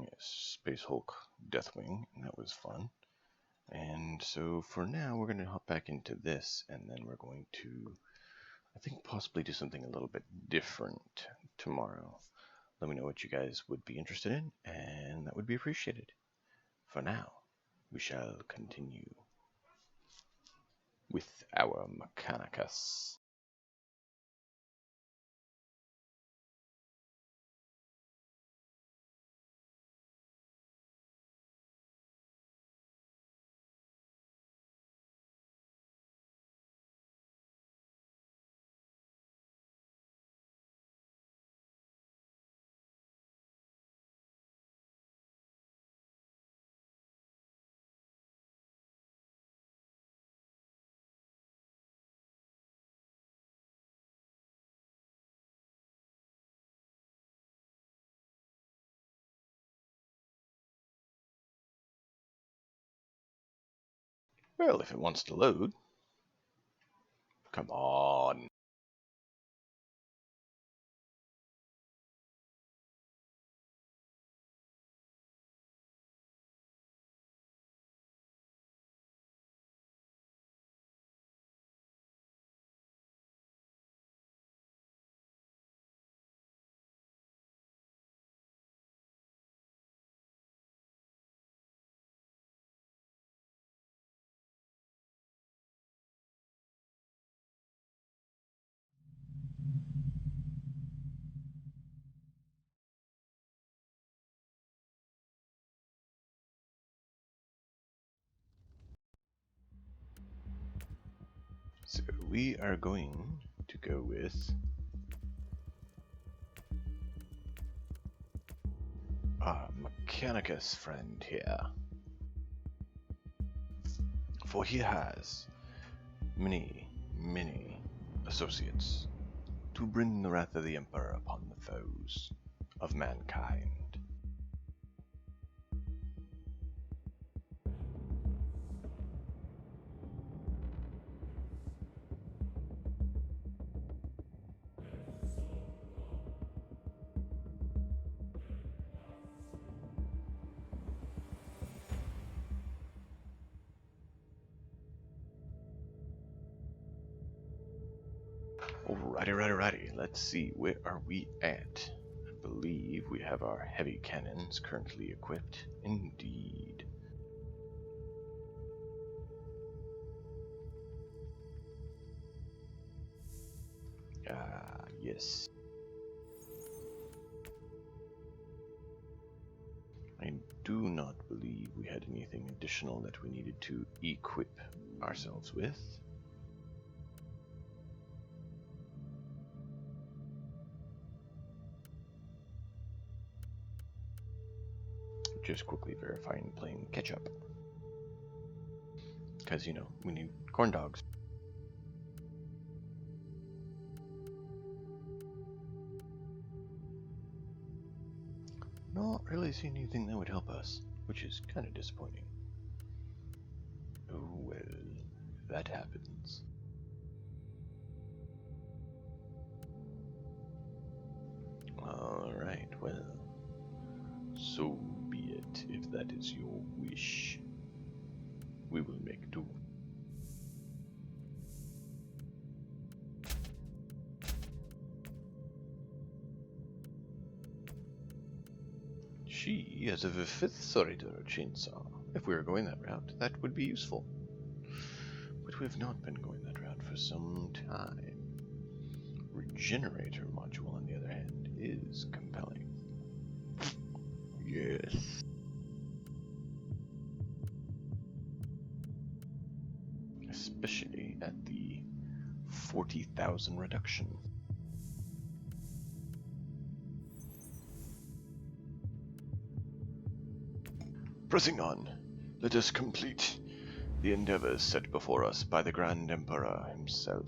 fighting Space Hulk Deathwing, and that was fun. And so for now, we're going to hop back into this, and then we're going to, I think, possibly do something a little bit different tomorrow. Let me know what you guys would be interested in, and that would be appreciated. For now, we shall continue with our Mechanicus. Well, if it wants to load. Come on. So we are going to go with our Mechanicus friend here. For he has many, many associates to bring the wrath of the Emperor upon the foes of mankind. Alrighty. Let's see, where are we at? I believe we have our heavy cannons currently equipped. Indeed. Yes. I do not believe we had anything additional that we needed to equip ourselves with. Just quickly verifying playing catch up. Because, you know, we need corn dogs. Not really seeing anything that would help us, which is kind of disappointing. Oh well, that happens. Alright, well, so be it, if that is your wish. We will make do. She has a fifth Soriter chainsaw. If we were going that route, that would be useful. But we have not been going that route for some time. Regenerator module, on the other hand, is compelling. Yes. Especially at the 40,000 reduction. Pressing on, let us complete the endeavors set before us by the Grand Emperor himself.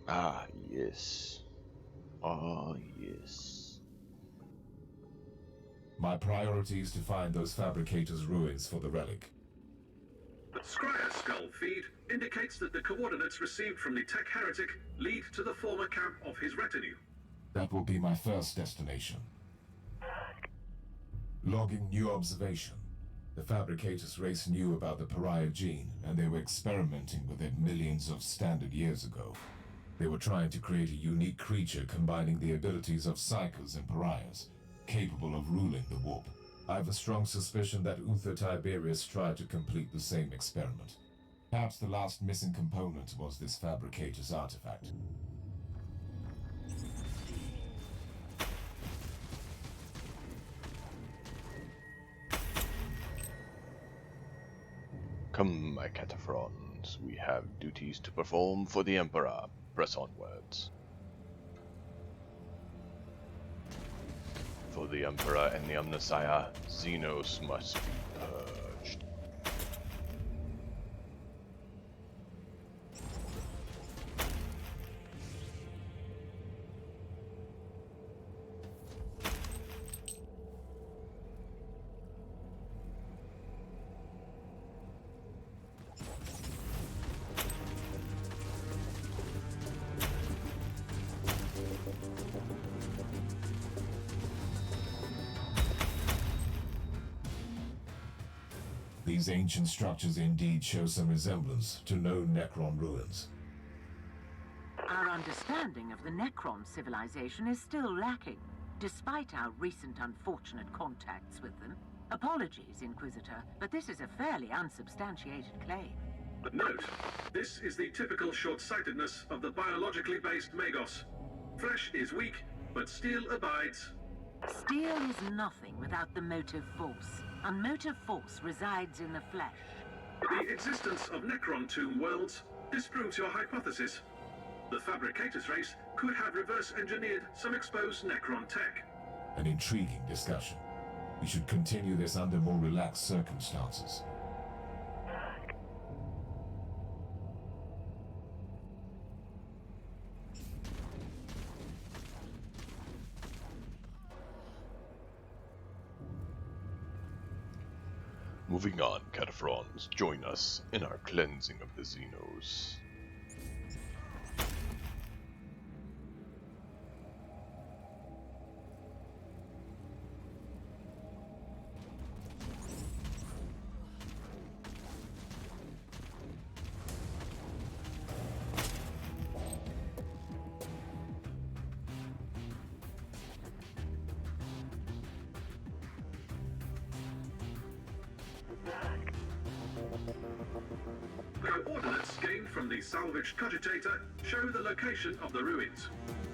Ah, yes. Ah, yes. My priority is to find those fabricators' ruins for the relic. The Scryer skull feed indicates that the coordinates received from the tech heretic lead to the former camp of his retinue. That will be my first destination. Logging new observation. The fabricators race knew about the pariah gene, and they were experimenting with it millions of standard years ago. They were trying to create a unique creature combining the abilities of psychers and pariahs, capable of ruling the warp. I have a strong suspicion that Uther Tiberius tried to complete the same experiment. Perhaps the last missing component was this fabricator's artifact. Come, my cataphrons, we have duties to perform for the Emperor. Press onwards. For the Emperor and the Omnissiah, Xenos must be purged. These ancient structures indeed show some resemblance to known Necron ruins. Our understanding of the Necron civilization is still lacking, despite our recent unfortunate contacts with them. Apologies, Inquisitor, but this is a fairly unsubstantiated claim. But note, this is the typical short-sightedness of the biologically based Magos. Flesh is weak, but steel abides. Steel is nothing without the motive force, and motive force resides in the flesh. The existence of Necron tomb worlds disproves your hypothesis. The Fabricators race could have reverse-engineered some exposed Necron tech. An intriguing discussion. We should continue this under more relaxed circumstances. Moving on, cataphrons, join us in our cleansing of the Xenos. Coordinates gained from the salvaged cogitator show the location of the ruins.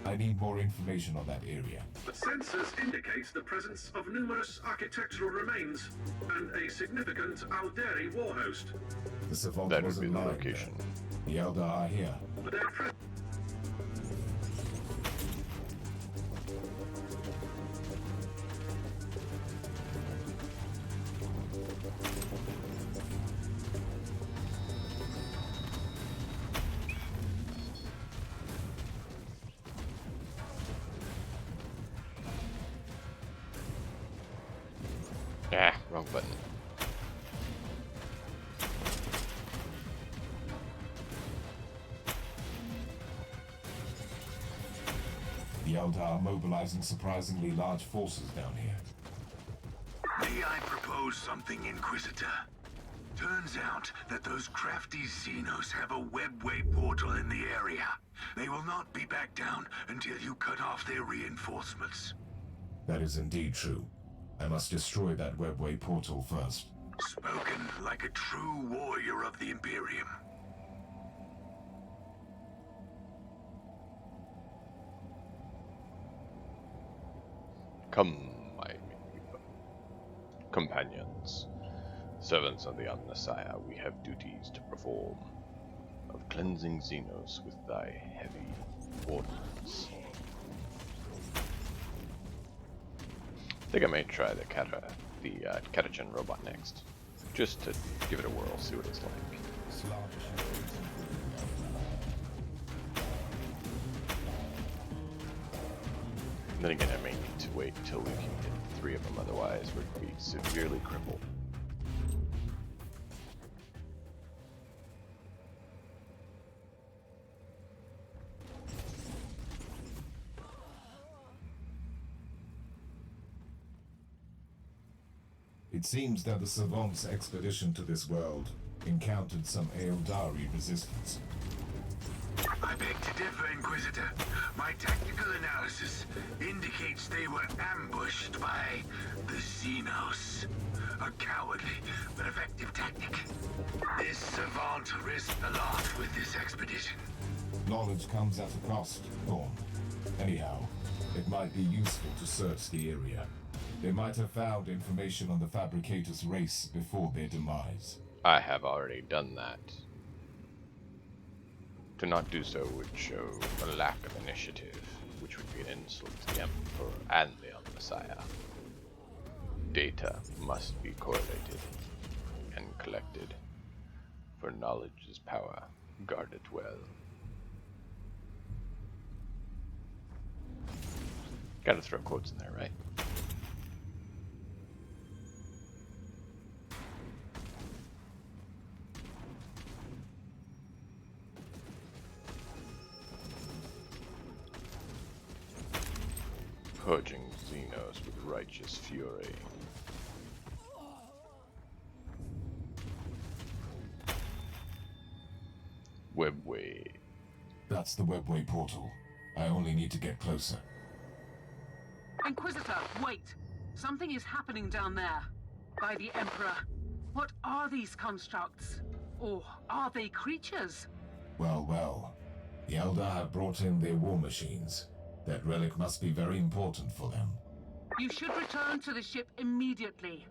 I need more information on that area. But sensors indicate the presence of numerous architectural remains and a significant Alderi war host. The Savant That was would be the alive location. then. The Eldar are here. But their presence Ah, wrong button. The Eldar are mobilizing surprisingly large forces down here. May I propose something, Inquisitor? Turns out that those crafty Xenos have a webway portal in the area. They will not be back down until you cut off their reinforcements. That is indeed true. I must destroy that webway portal first. Spoken like a true warrior of the Imperium. Come, my companions. Servants of the Omnissiah, we have duties to perform. Of cleansing Xenos with thy heavy ordnance. I think I may try the Catachan robot next. Just to give it a whirl, see what it's like. Then again, I may need to wait until we can get 3 of them, otherwise we'd be severely crippled. It seems that the Savant's expedition to this world encountered some Eldari resistance. I beg to differ, Inquisitor. My tactical analysis indicates they were ambushed by the Xenos. A cowardly but effective tactic. This Savant risked a lot with this expedition. Knowledge comes at a cost, Thorn. Anyhow, it might be useful to search the area. They might have found information on the Fabricator's race before their demise. I have already done that. To not do so would show a lack of initiative, which would be an insult to the Emperor and the Messiah. Data must be correlated and collected, for knowledge is power. Guard it well. Gotta throw quotes in there, right? Purging Xenos with righteous fury. Webway. That's the Webway portal. I only need to get closer. Inquisitor, wait! Something is happening down there. By the Emperor. What are these constructs? Or are they creatures? Well, well. The Eldar have brought in their war machines. That relic must be very important for them. You should return to the ship immediately.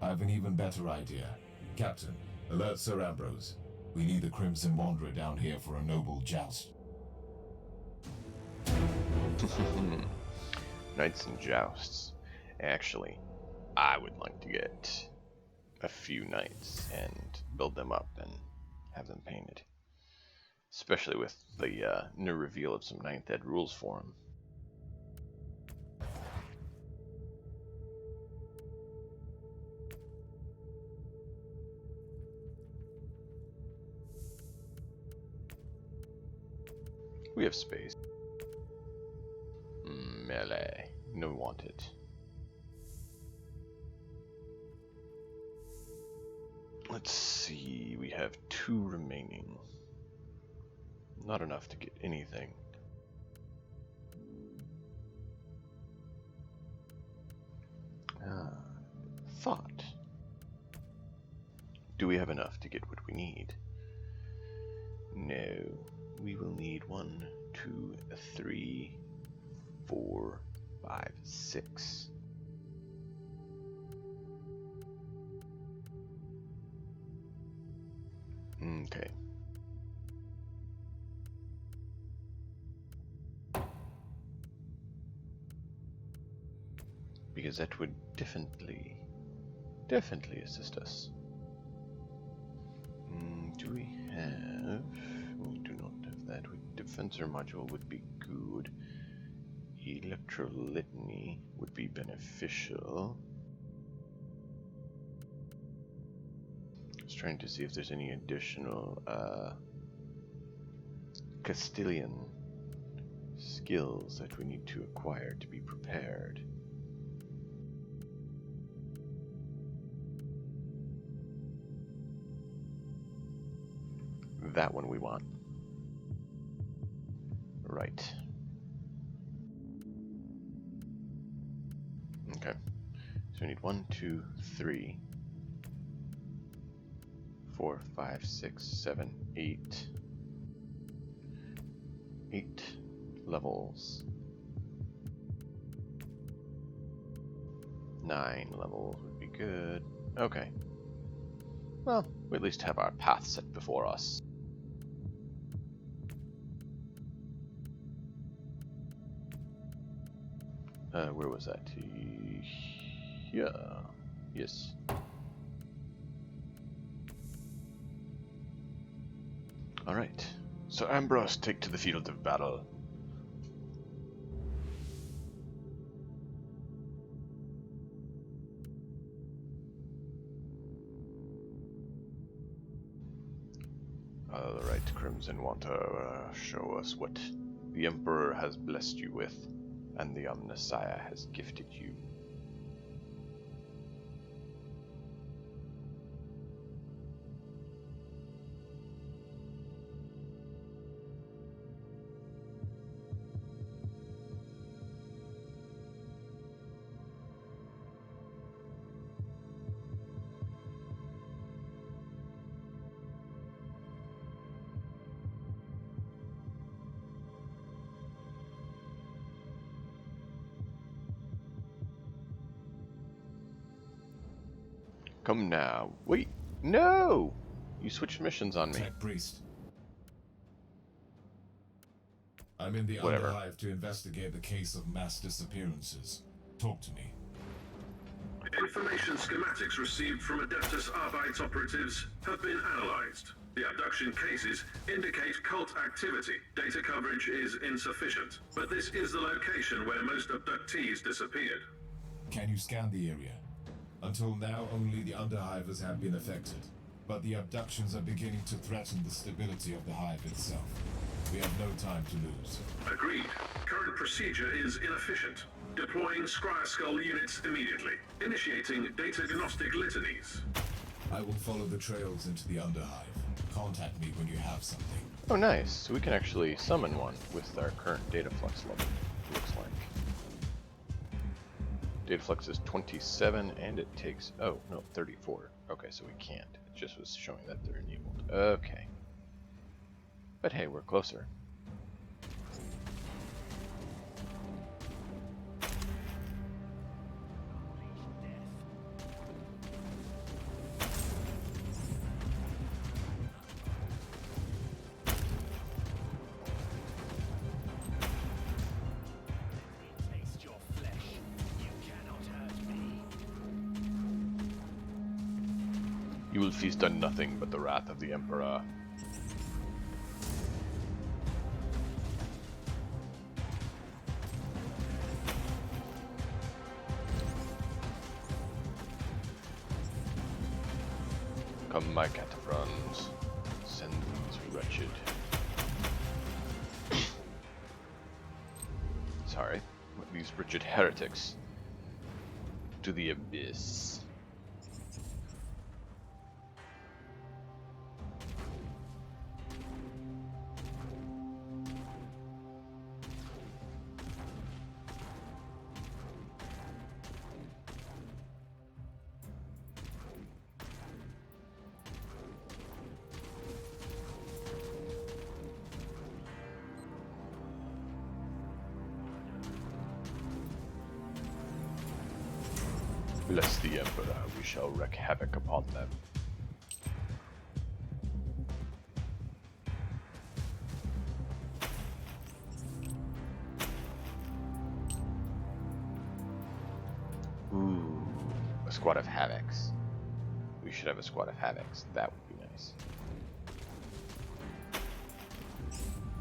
I have an even better idea. Captain, alert Sir Ambrose. We need the Crimson Wanderer down here for a noble joust. Knights and jousts. Actually, I would like to get a few knights and build them up and have them painted. Especially with the new reveal of some 9th Ed rules for them. We have space. Melee. No wanted. Let's see. We have 2 remaining. Not enough to get anything. Thought. Do we have enough to get what we need? No. We will need 1, 2, 3, 4, 5, 6. Okay. Because that would definitely assist us. Do we have... We do not have that. Defensor module would be good. Electrolitany would be beneficial. I was trying to see if there's any additional Castilian skills that we need to acquire to be prepared. That one we want. Right. Okay. So we need 1, 2, 3, 4, 5, 6, 7, 8. 8 levels. 9 levels would be good. Okay. Well, we at least have our path set before us. Where was that? Yeah. Yes. Alright. So Ambrose, take to the field of battle. All right, Crimson, want to show us what the Emperor has blessed you with, and the Omnissiah has gifted you. Come now. Wait. No! You switched missions on me. Tech Priest. I'm in the Whatever. Underhive to investigate the case of mass disappearances. Talk to me. Information schematics received from Adeptus Arbites operatives have been analyzed. The abduction cases indicate cult activity. Data coverage is insufficient, but this is the location where most abductees disappeared. Can you scan the area? Until now, only the Underhivers have been affected, but the abductions are beginning to threaten the stability of the Hive itself. We have no time to lose. Agreed. Current procedure is inefficient. Deploying Scryer Skull units immediately. Initiating data gnostic litanies. I will follow the trails into the Underhive. Contact me when you have something. Oh, nice. So we can actually summon one with our current data flux level, it looks like. Data flux is 27, and it takes... Oh, no, 34. Okay, so we can't. It just was showing that they're enabled. Okay. But hey, we're closer. You will feast on nothing but the wrath of the Emperor. Come, my cataphrons, send these wretched... Sorry, these wretched heretics to the abyss. Bless the Emperor, we shall wreak havoc upon them. Ooh, a squad of Havocs. We should have a squad of Havocs. That would be nice.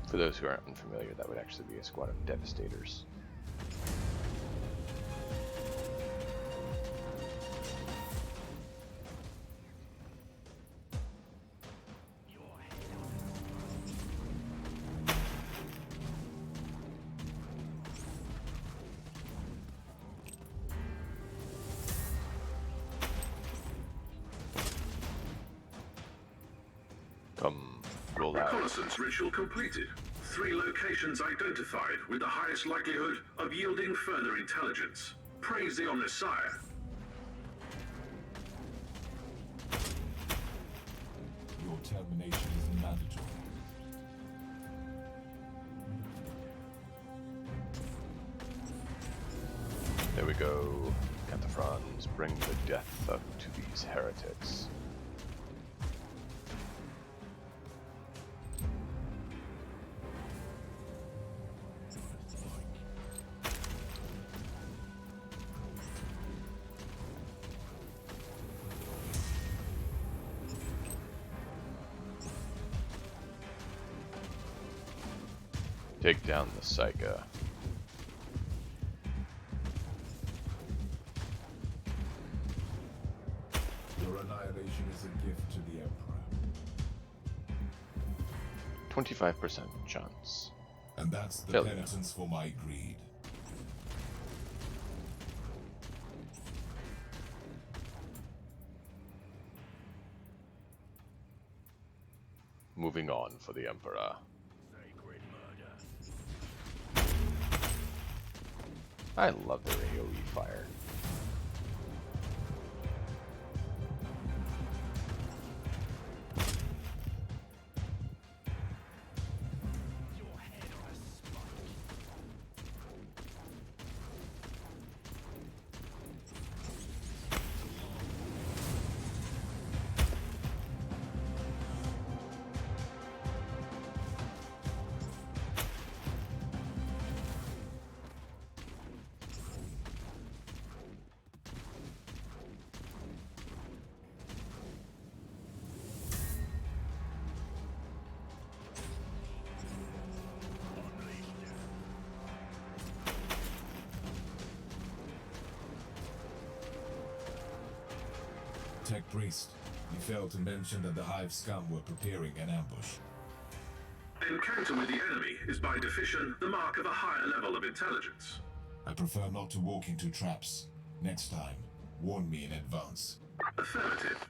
For those who aren't unfamiliar, that would actually be a squad of Devastators. Come, roll out. Reconnaissance ritual completed. 3 locations identified with the highest likelihood of yielding further intelligence. Praise the Omnissiah. Your termination is mandatory. There we go. Cataphrons, bring the death up to these heretics. Take down the Psycha. Your annihilation is a gift to the Emperor. 25% chance. And that's the Failure. penitence for my greed. Moving on for the Emperor. I love their AoE fire. Tech Priest, you failed to mention that the Hive scum were preparing an ambush. Encounter with the enemy is by definition the mark of a higher level of intelligence. I prefer not to walk into traps. Next time, warn me in advance. Affirmative.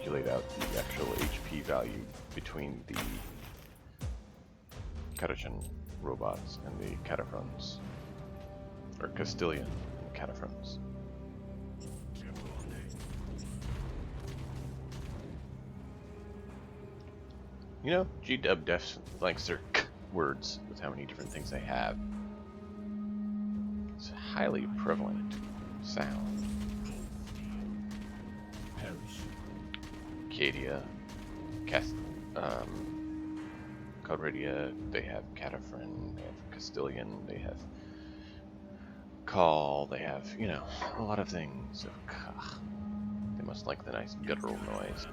Calculate out the actual HP value between the Catachan robots and the Cataphrons. Or Castilian and Cataphrons. You know, G-Dub def likes their words with how many different things they have. It's a highly prevalent sound. Cadia, Calradia, they have Cataphren, they have Castilian, they have Call, they have, you know, a lot of things. They must like the nice guttural noise.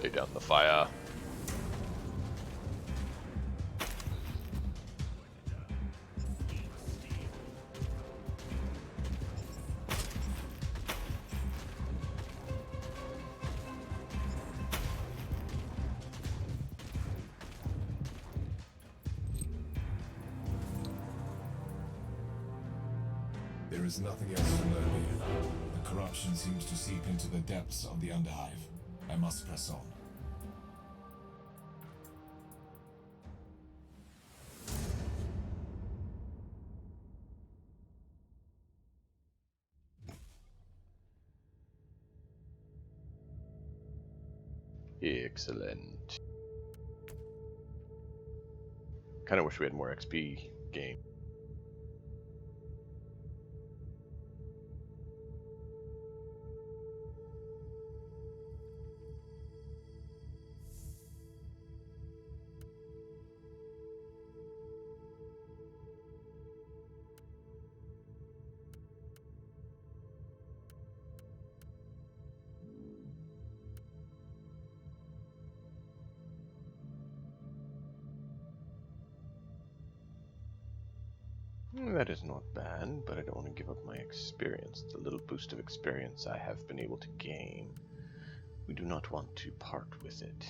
Lay down the fire. There is nothing else to learn here. The corruption seems to seep into the depths of the Underhive. I must press on. Excellent. Kind of wish we had more XP game. That is not bad, but I don't want to give up my experience. The little boost of experience I have been able to gain. We do not want to part with it.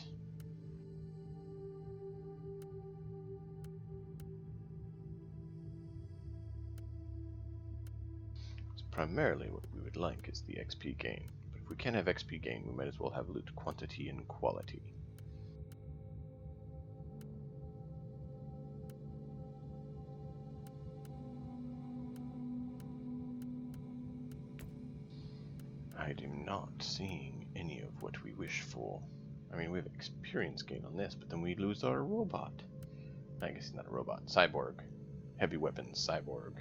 So primarily what we would like is the XP gain, but If we can't have XP gain, we might as well have loot quantity and quality. I am not seeing any of what we wish for. I mean, we have experience gain on this, but then we lose our robot. I guess he's not a robot. Cyborg. Heavy weapons cyborg.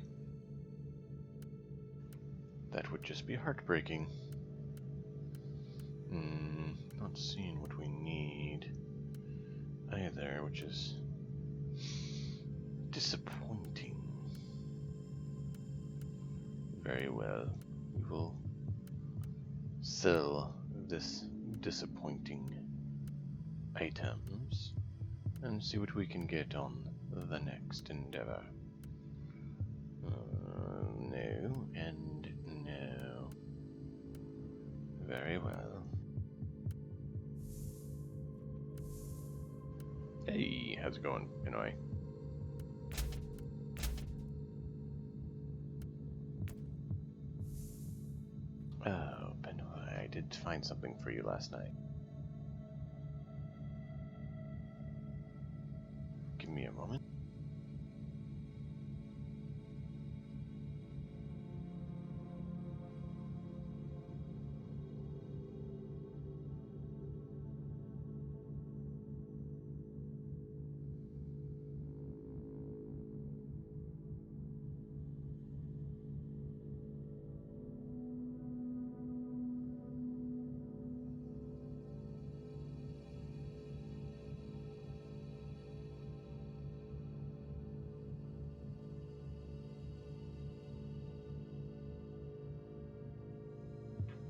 That would just be heartbreaking. Not seeing what we need either, which is disappointing. Very well. We will sell this disappointing items and see what we can get on the next endeavor. No and no. Very well. Hey, how's it going, Pinoy? Oh, Pinoy, I did find something for you last night. Give me a moment.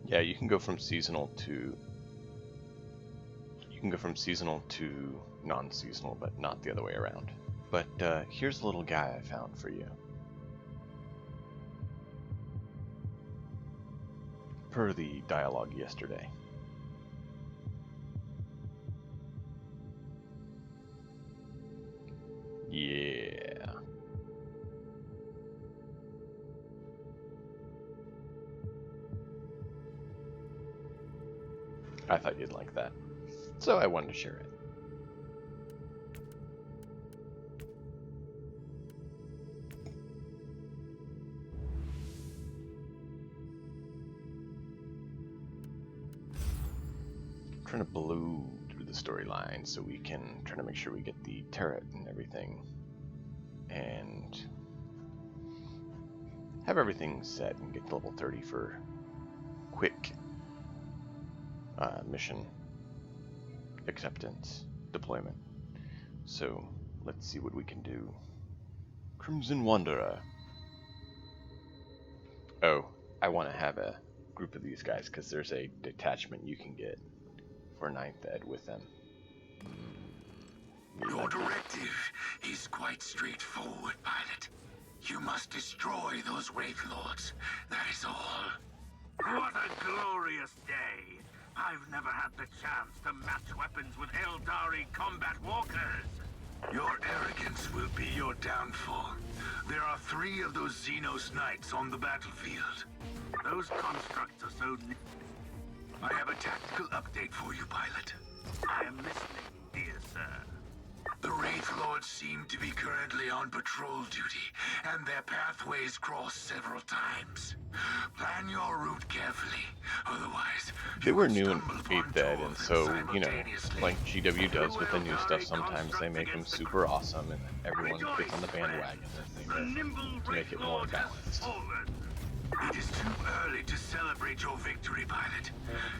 Yeah, you can go from seasonal to non-seasonal, but not the other way around. But here's a little guy I found for you. Per the dialogue yesterday. Yeah. I thought you'd like that, so I wanted to share it. I'm trying to blow through the storyline so we can try to make sure we get the turret and everything, and have everything set and get to level 30 for quick mission acceptance deployment. So let's see what we can do. Crimson Wanderer. Oh, I want to have a group of these guys because there's a detachment you can get for 9th Ed with them. Your directive is quite straightforward, pilot. You must destroy those Wraith Lords. That is all. What a glorious day! I've never had the chance to match weapons with Eldari combat walkers! Your arrogance will be your downfall. There are 3 of those Xenos Knights on the battlefield. Those constructs are so... I have a tactical update for you, pilot. I am listening, dear sir. The Wraith Lords seem to be currently on patrol duty, and their pathways cross several times. Plan your route carefully, otherwise... They were new in 8th Ed, and so, you know, like GW does with the new stuff, sometimes they make them super awesome, and everyone gets on the bandwagon to make it more balanced. It is too early to celebrate your victory, pilot.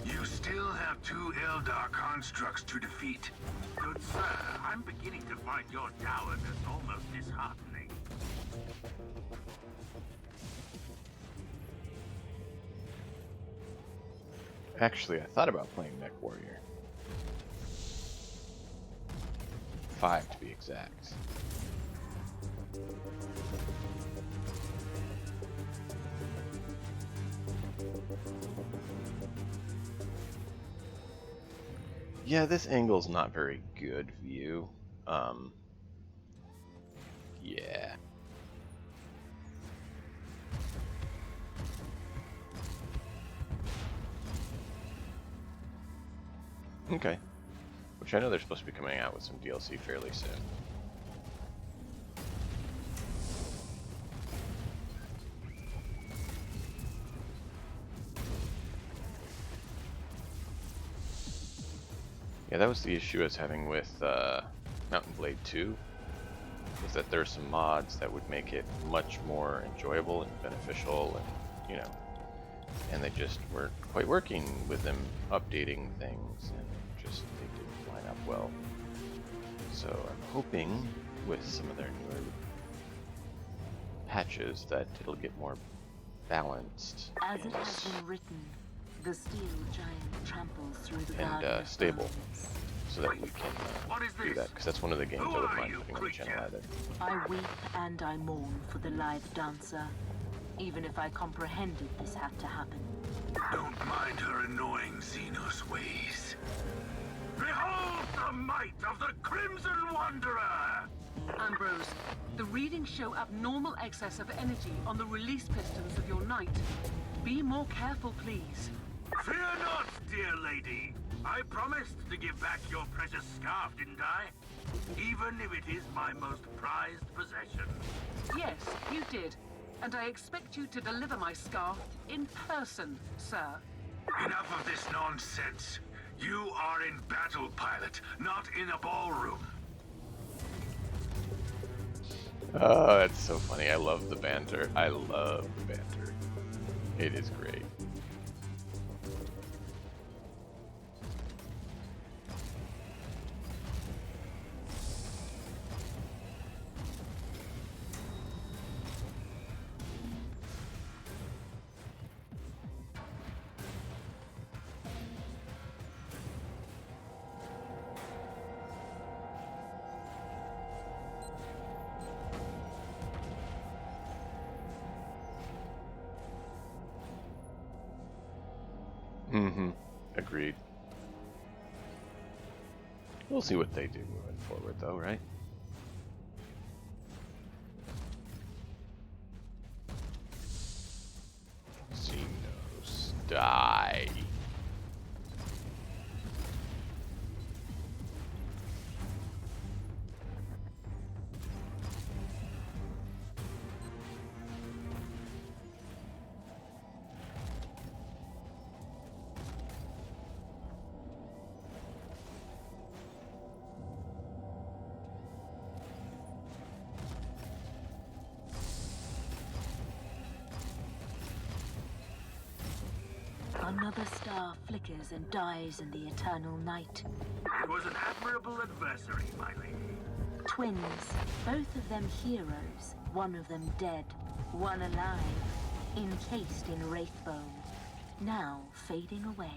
You still have 2 Eldar constructs to defeat. Good sir, I'm beginning to find your dourness almost disheartening. Actually, I thought about playing Mech Warrior. 5 to be exact. Yeah, this angle's not very good view. Yeah. Okay. Which I know they're supposed to be coming out with some DLC fairly soon. Yeah, that was the issue I was having with Mountain Blade 2, is that there are some mods that would make it much more enjoyable and beneficial, and you know, and they just weren't quite working with them updating things, and just they didn't line up well. So I'm hoping with some of their newer patches that it'll get more balanced As it has been written, the steel giant tramples through the and garden of stable, bones. so that we can What is do this? that, because that's one of the games Who I wouldn't are mind you, putting on the channel creature? either. I weep and I mourn for the lithe dancer, even if I comprehended this had to happen. Don't mind her annoying Xenos ways. Behold the might of the Crimson Wanderer! Ambrose, the readings show abnormal excess of energy on the release pistons of your knight. Be more careful, please. Fear not, dear lady. I promised to give back your precious scarf, didn't I? Even if it is my most prized possession. Yes, you did. And I expect you to deliver my scarf in person, sir. Enough of this nonsense. You are in battle, pilot, not in a ballroom. Oh, that's so funny. I love the banter. I love the banter. It is great. Mm-hmm. Agreed. We'll see what they do moving forward, though, right? Xenos, die. Another star flickers and dies in the eternal night. It was an admirable adversary, my lady. Twins, both of them heroes, one of them dead, one alive, encased in wraithbone, now fading away.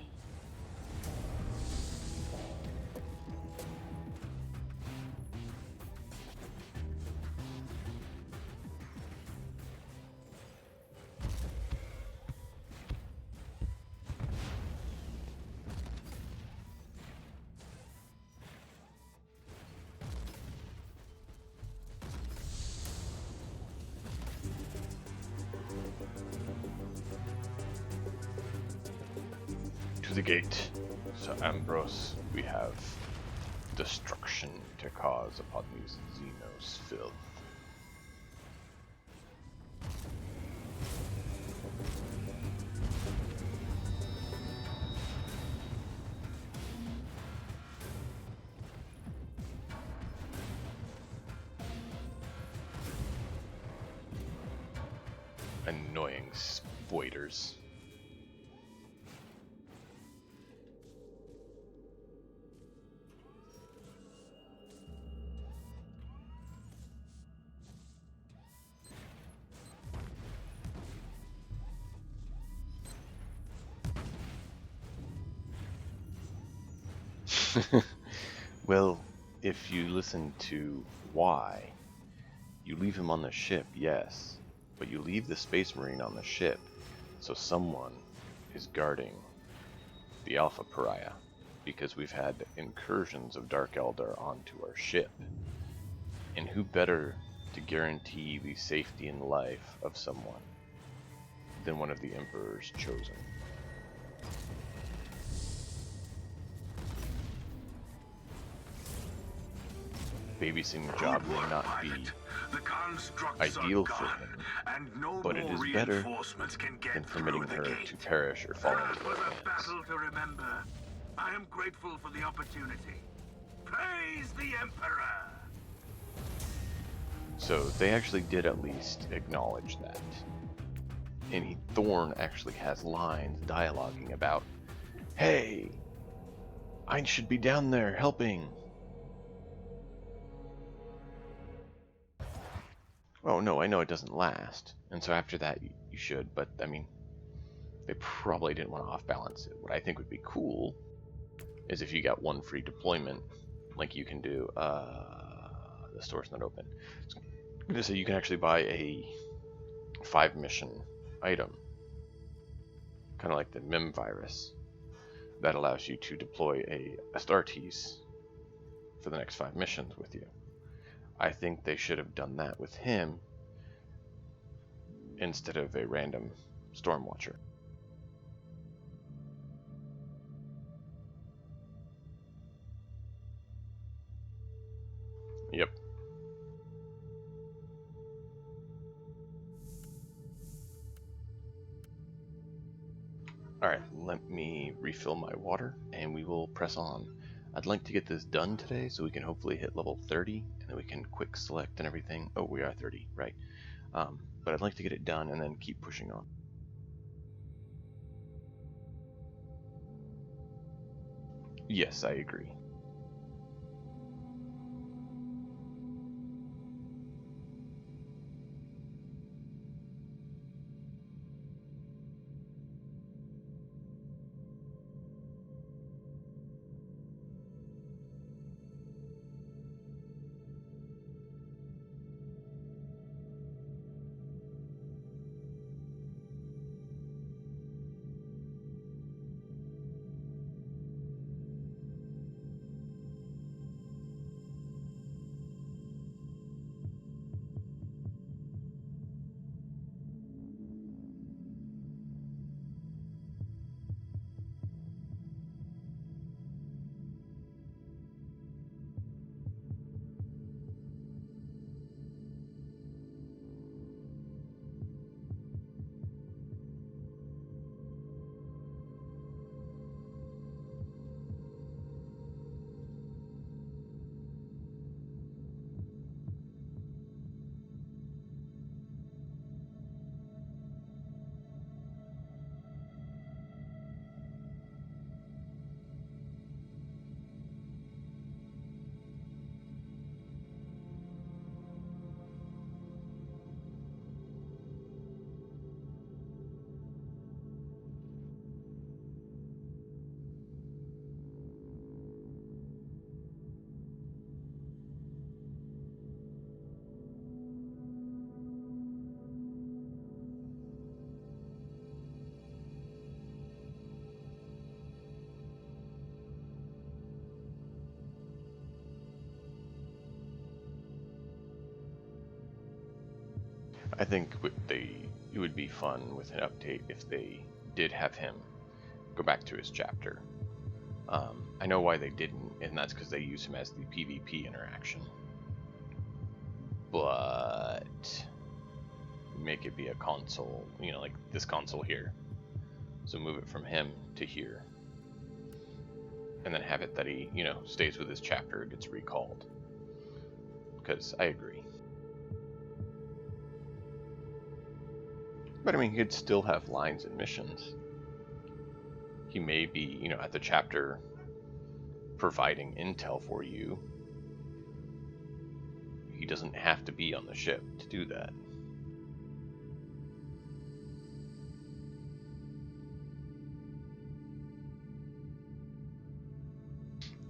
To the gate, Sir Ambrose. We have destruction to cause upon these Xenos filth. Annoying spoiters. Well, if you listen to why, you leave him on the ship, yes, but you leave the Space Marine on the ship, so someone is guarding the Alpha Pariah, because we've had incursions of Dark Eldar onto our ship. And who better to guarantee the safety and life of someone than one of the Emperor's chosen? babysitting job may Good not work, be Pilot. The constructs ideal are for gone, him, and no but it more is better reinforcements can get than through permitting the her gate. to perish or fall That into was their a hands. battle to remember. I am grateful for the opportunity. Praise the Emperor! So they actually did at least acknowledge that. And Thorn actually has lines dialoguing about, hey, I should be down there helping. Oh no, I know it doesn't last, and so after that you should, but I mean, they probably didn't want to off-balance it. What I think would be cool is if you got one free deployment, like you can do, the store's not open. So I'm gonna say you can actually buy a 5-mission item, kind of like the MIM virus, that allows you to deploy a Astartes for the next 5 missions with you. I think they should have done that with him instead of a random Stormwatcher. Yep. Alright, let me refill my water and we will press on. I'd like to get this done today so we can hopefully hit level 30 and then we can quick select and everything. Oh, we are 30, right. But I'd like to get it done and then keep pushing on. Yes, I agree. I think it would be fun with an update if they did have him go back to his chapter. I know why they didn't, and that's because they use him as the PvP interaction. But make it be a console, you know, like this console here. So move it from him to here. And then have it that he, you know, stays with his chapter, gets recalled. Because I agree. But I mean, he'd still have lines and missions. He may be, you know, at the chapter providing intel for you. He doesn't have to be on the ship to do that.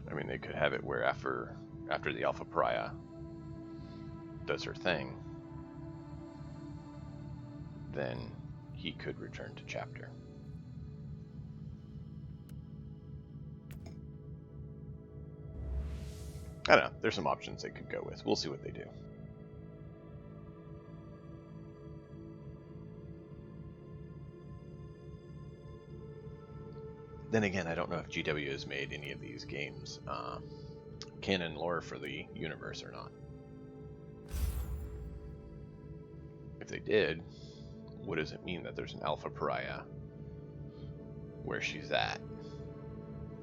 I mean, they could have it where after the Alpha Pariah does her thing, then he could return to chapter. I don't know. There's some options they could go with. We'll see what they do. Then again, I don't know if GW has made any of these games canon lore for the universe or not. If they did, what does it mean that there's an Alpha Pariah where she's at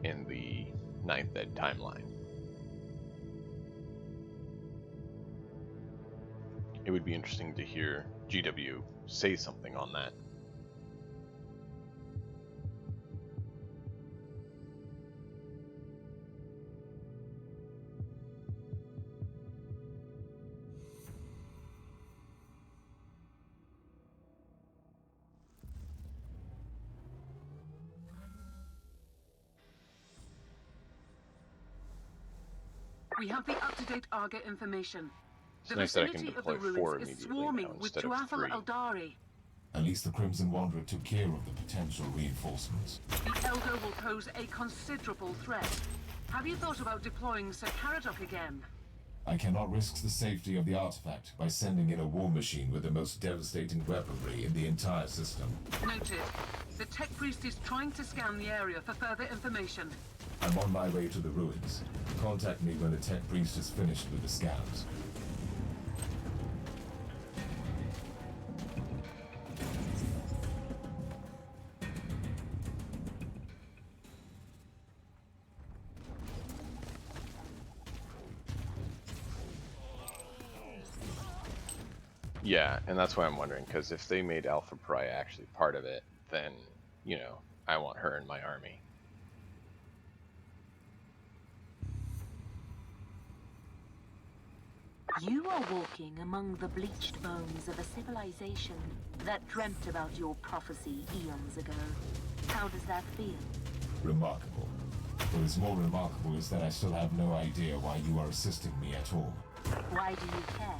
in the Ninth Ed timeline? It would be interesting to hear GW say something on that. We have the up-to-date Arga information. It's The nice that I can vicinity of the deploy 4 ruins is immediately swarming now with instead of Tuathal 3. Eldari. At least the Crimson Wanderer took care of the potential reinforcements. The Elder will pose a considerable threat. Have you thought about deploying Sir Caradoc again? I cannot risk the safety of the artifact by sending in a war machine with the most devastating weaponry in the entire system. Noted. The Tech Priest is trying to scan the area for further information. I'm on my way to the ruins. Contact me when the Tech Priest is finished with the scans. Yeah, and that's why I'm wondering, because if they made Alpha Pariah actually part of it, then, you know, I want her in my army. You are walking among the bleached bones of a civilization that dreamt about your prophecy eons ago. How does that feel? Remarkable. What is more remarkable is that I still have no idea why you are assisting me at all. Why do you care?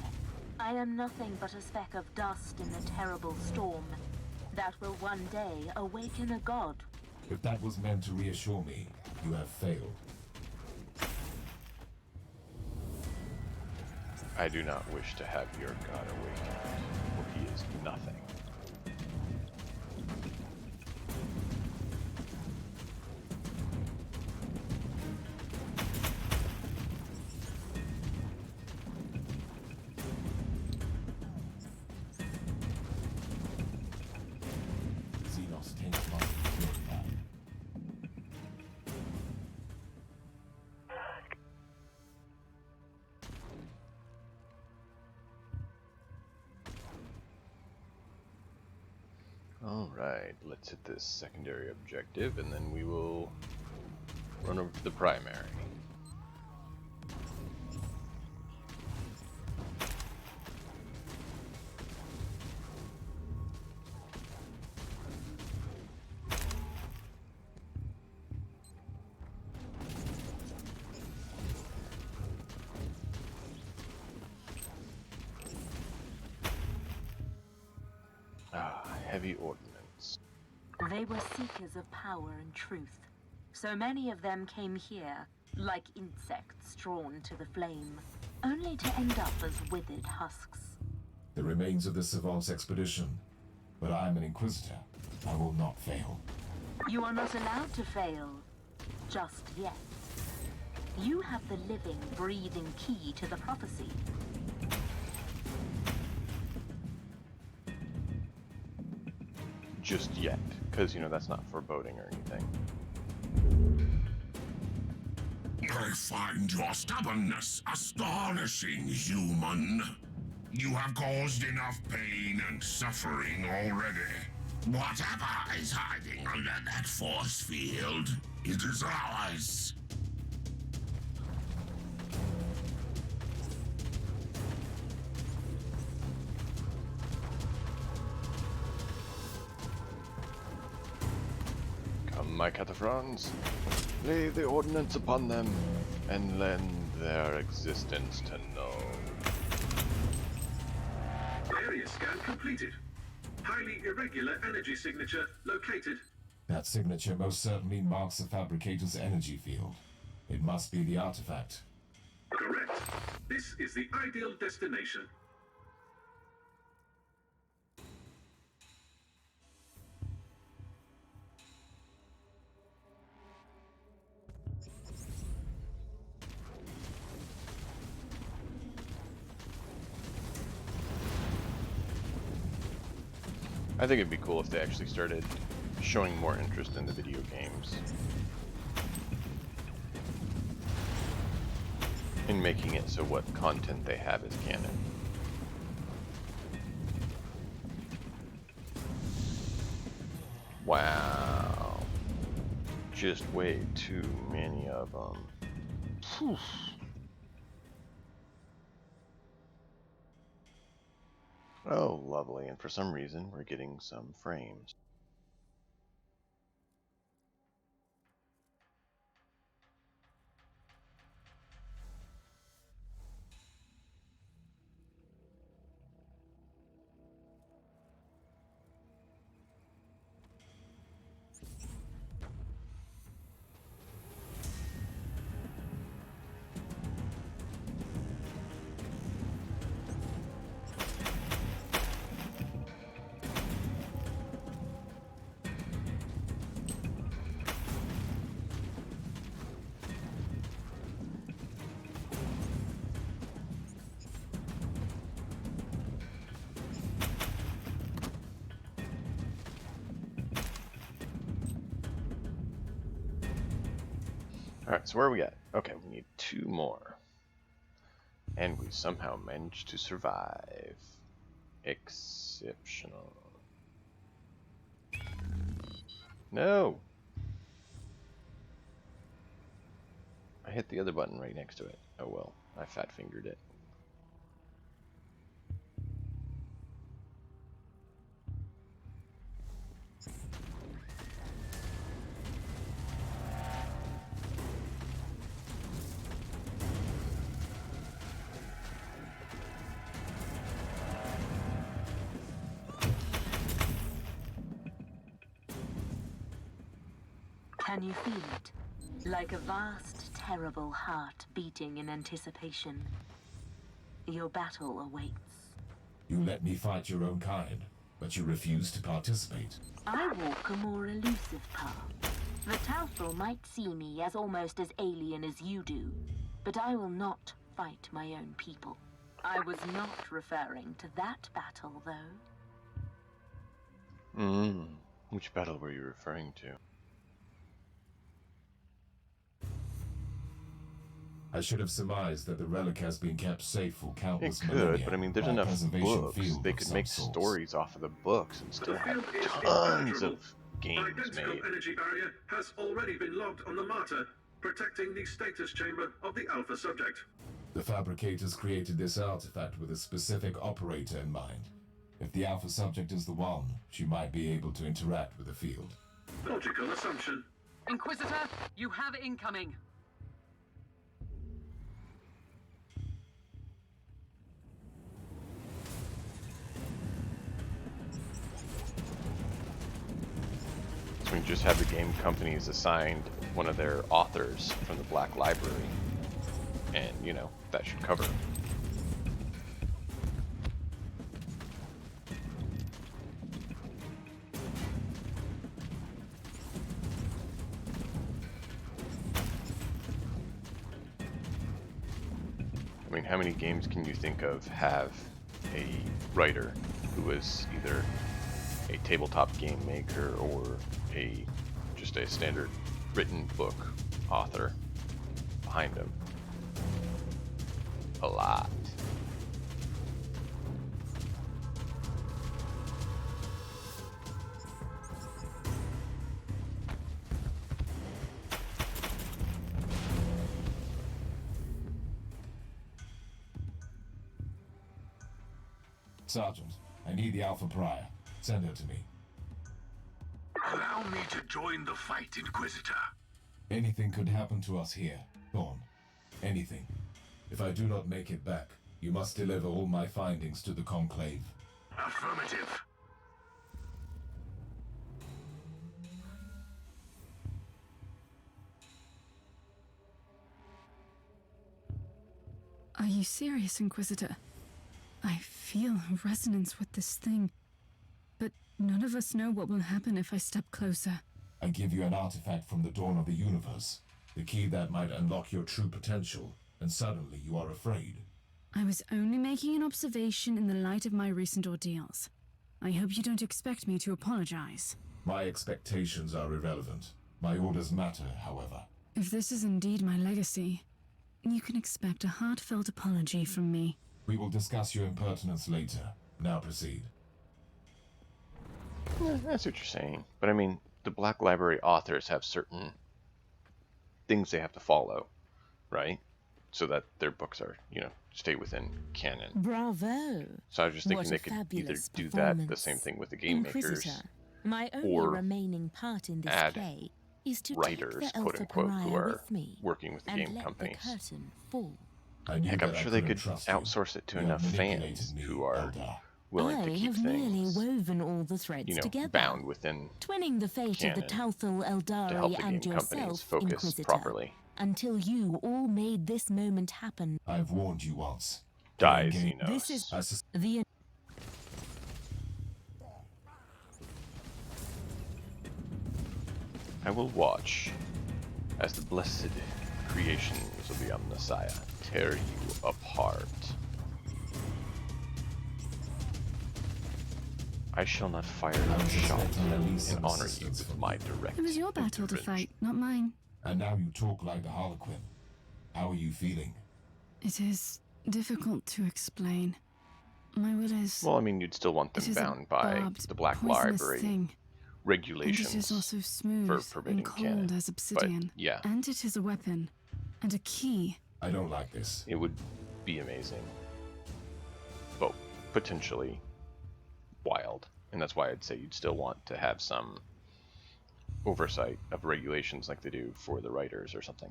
I am nothing but a speck of dust in the terrible storm that will one day awaken a god. If that was meant to reassure me, you have failed. I do not wish to have your god awakened, for he is nothing. Xenos takes my good path. Alright, let's hit this secondary objective, and then we will run over to the primary. Heavy ordnance. They were seekers of power and truth. So many of them came here, like insects drawn to the flame, only to end up as withered husks. The remains of the Savant's expedition. But I am an Inquisitor. I will not fail. You are not allowed to fail. Just yet. You have the living, breathing key to the prophecy. Just yet, because, you know, that's not foreboding or anything. I find your stubbornness astonishing, human. You have caused enough pain and suffering already. Whatever is hiding under that force field, it is ours. Come, my Cataphrons, lay the ordnance upon them, and lend their existence to know. Area scan completed. Highly irregular energy signature located. That signature most certainly marks the Fabricator's energy field. It must be the artifact. Correct. This is the ideal destination. I think it'd be cool if they actually started showing more interest in the video games. In making it so what content they have is canon. Wow. Just way too many of them. Whew. Oh, lovely. And for some reason, we're getting some frames. Alright, so where are we at? Okay, we need 2 more. And we somehow managed to survive. Exceptional. No! I hit the other button right next to it. Oh well, I fat fingered it. Can you feel it? Like a vast, terrible heart beating in anticipation. Your battle awaits. You let me fight your own kind, but you refuse to participate. I walk a more elusive path. The Tauthal might see me as almost as alien as you do, but I will not fight my own people. I was not referring to that battle, though. Which battle were you referring to? I should have surmised that the relic has been kept safe for It countless could, millennia but I mean, there's by a enough preservation books. field They of could some make sorts. stories off of the books and still The have field is tons impenetrable. of An games identical made. energy barrier has already been logged on the Martyr, protecting the status chamber of the Alpha subject. The fabricators created this artifact with a specific operator in mind. If the Alpha subject is the one, she might be able to interact with the field. Logical assumption. Inquisitor, you have incoming. So we just have the game companies assigned one of their authors from the Black Library. And, you know, that should cover it. I mean, how many games can you think of have a writer who is either a tabletop game maker or just a standard written book author behind him? A lot. Sergeant, I need the Alpha Prior. Send her to me. Allow me to join the fight, Inquisitor. Anything could happen to us here, Thorn. Anything. If I do not make it back, you must deliver all my findings to the Conclave. Affirmative. Are you serious, Inquisitor? I feel a resonance with this thing, but none of us know what will happen if I step closer. I give you an artifact from the dawn of the universe, the key that might unlock your true potential, and suddenly you are afraid. I was only making an observation in the light of my recent ordeals. I hope you don't expect me to apologize. My expectations are irrelevant. My orders matter, however. If this is indeed my legacy, you can expect a heartfelt apology from me. We will discuss your impertinence later. Now proceed. Yeah, that's what you're saying. But I mean, the Black Library authors have certain things they have to follow, right? So that their books are, stay within canon. Bravo! So I was just thinking What they a could either fabulous do that, the performance. same thing with the game makers, Inquisitor, my only or remaining part in this add play is to writers, take the quote unquote, Alpha who Pariah are with me working with the and game let companies. the curtain fall. Heck, I'm sure they could outsource it to enough fans who are willing to I keep have merely things, woven all the threads together, bound within twinning the fate of the canon Tauthal to help Eldari the game and companies yourself, focus Inquisitor, properly. until you all made this moment happen. I've warned you once. Die, Xenos. This is the... I will watch as the blessed creations of the Omnissiah tear you apart. I shall not fire a shot and honor you with my direct It was your battle to fight, not mine. And now you talk like the Harlequin. How are you feeling? It is difficult to explain. My will is... Well, I mean, you'd still want them bound by the Black Library regulations and it is also smooth for forbidden and cold canon. as obsidian. But, yeah. And it is a weapon. And a key. I don't like this. It would be amazing. But potentially wild. And that's why I'd say you'd still want to have some oversight of regulations like they do for the writers or something.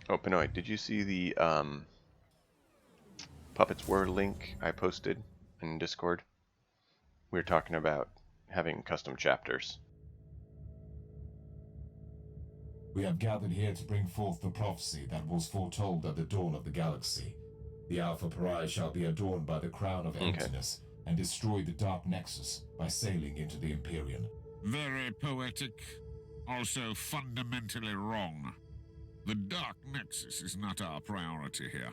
Oh, Pinoy, did you see the Puppets War link I posted in Discord? We were talking about having custom chapters. We have gathered here to bring forth the prophecy that was foretold at the dawn of the galaxy. The Alpha Pariah shall be adorned by the crown of emptiness and destroy the Dark Nexus by sailing into the Empyrean. Very poetic, also fundamentally wrong. The Dark Nexus is not our priority here.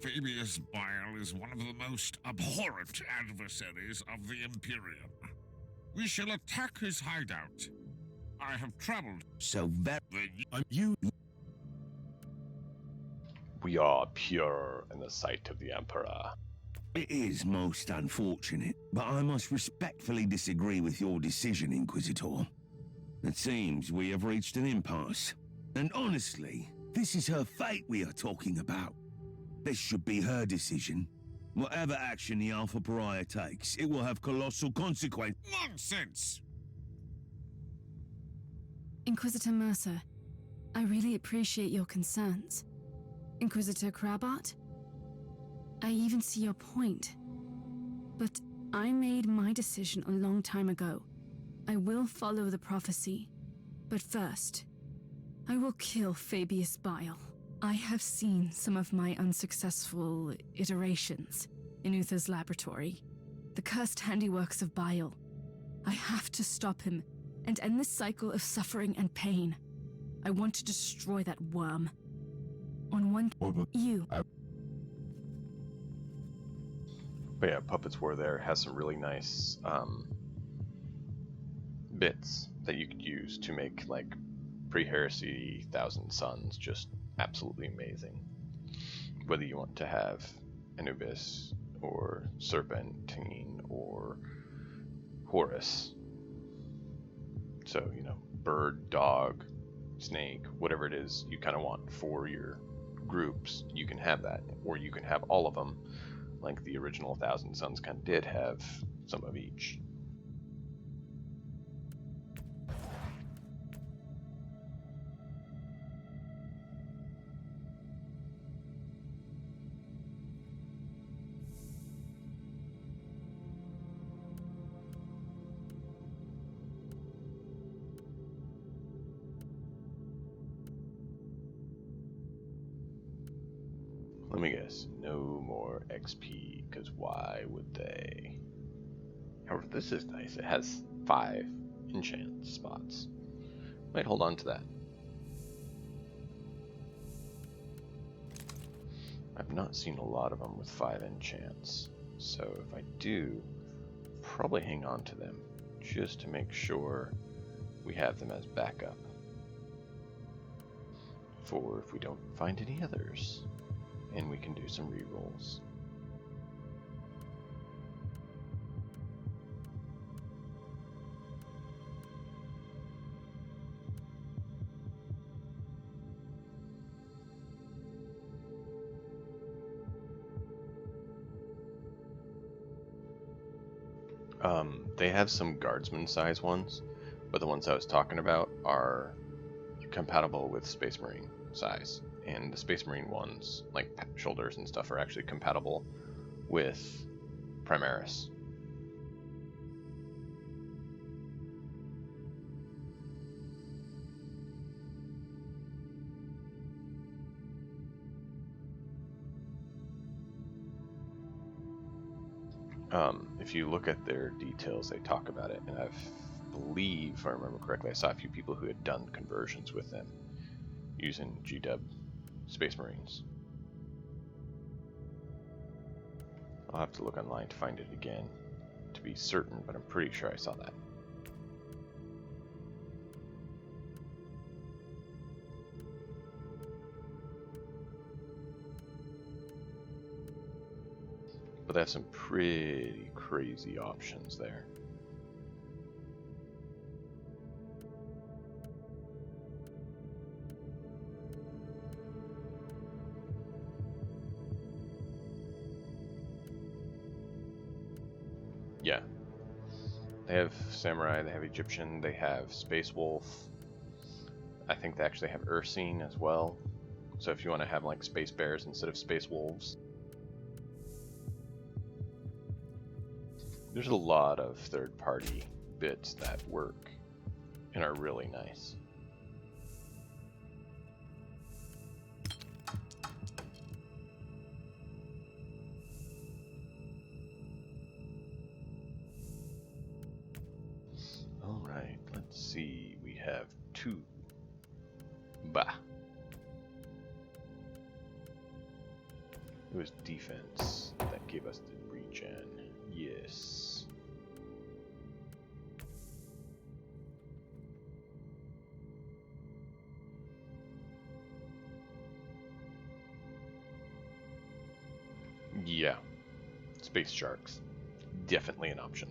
Fabius Bile is one of the most abhorrent adversaries of the Empyrean. We shall attack his hideout. I have traveled So very... We are pure in the sight of the Emperor. It is most unfortunate, but I must respectfully disagree with your decision, Inquisitor. It seems we have reached an impasse. And honestly, this is her fate we are talking about. This should be her decision. Whatever action the Alpha Pariah takes, it will have colossal consequences. Nonsense! Inquisitor Mercer, I really appreciate your concerns. Inquisitor Crabart, I even see your point. But I made my decision a long time ago. I will follow the prophecy. But first, I will kill Fabius Bile. I have seen some of my unsuccessful iterations in Uther's laboratory. The cursed handiworks of Bile. I have to stop him and end this cycle of suffering and pain. I want to destroy that worm. On one... You. But yeah, Puppets War there has some really nice bits that you could use to make like pre-heresy Thousand Suns just absolutely amazing. Whether you want to have Anubis or Serpentine or Horus. So, you know, bird, dog, snake, whatever it is you kind of want for your groups, you can have that. Or you can have all of them, like the original Thousand Suns kind of did have some of each. Let me guess, no more XP, because why would they? However, this is nice. It has 5 enchant spots. Might hold on to that. I've not seen a lot of them with 5 enchants. So if I do, probably hang on to them just to make sure we have them as backup for if we don't find any others, and we can do some rerolls. They have some guardsman size ones, but the ones I was talking about are compatible with Space Marine size, and the Space Marine ones, like shoulders and stuff, are actually compatible with Primaris. If you look at their details, they talk about it, and I believe, if I remember correctly, I saw a few people who had done conversions with them using GW Space Marines. I'll have to look online to find it again to be certain, but I'm pretty sure I saw that. But they have some pretty crazy options there. Yeah. They have Samurai, they have Egyptian, they have Space Wolf. I think they actually have Ursine as well. So if you want to have like Space Bears instead of Space Wolves. There's a lot of third-party bits that work and are really nice. Alright, let's see. We have 2. Bah. It was defense that gave us the regen. Yes. Yeah. Space sharks. Definitely an option.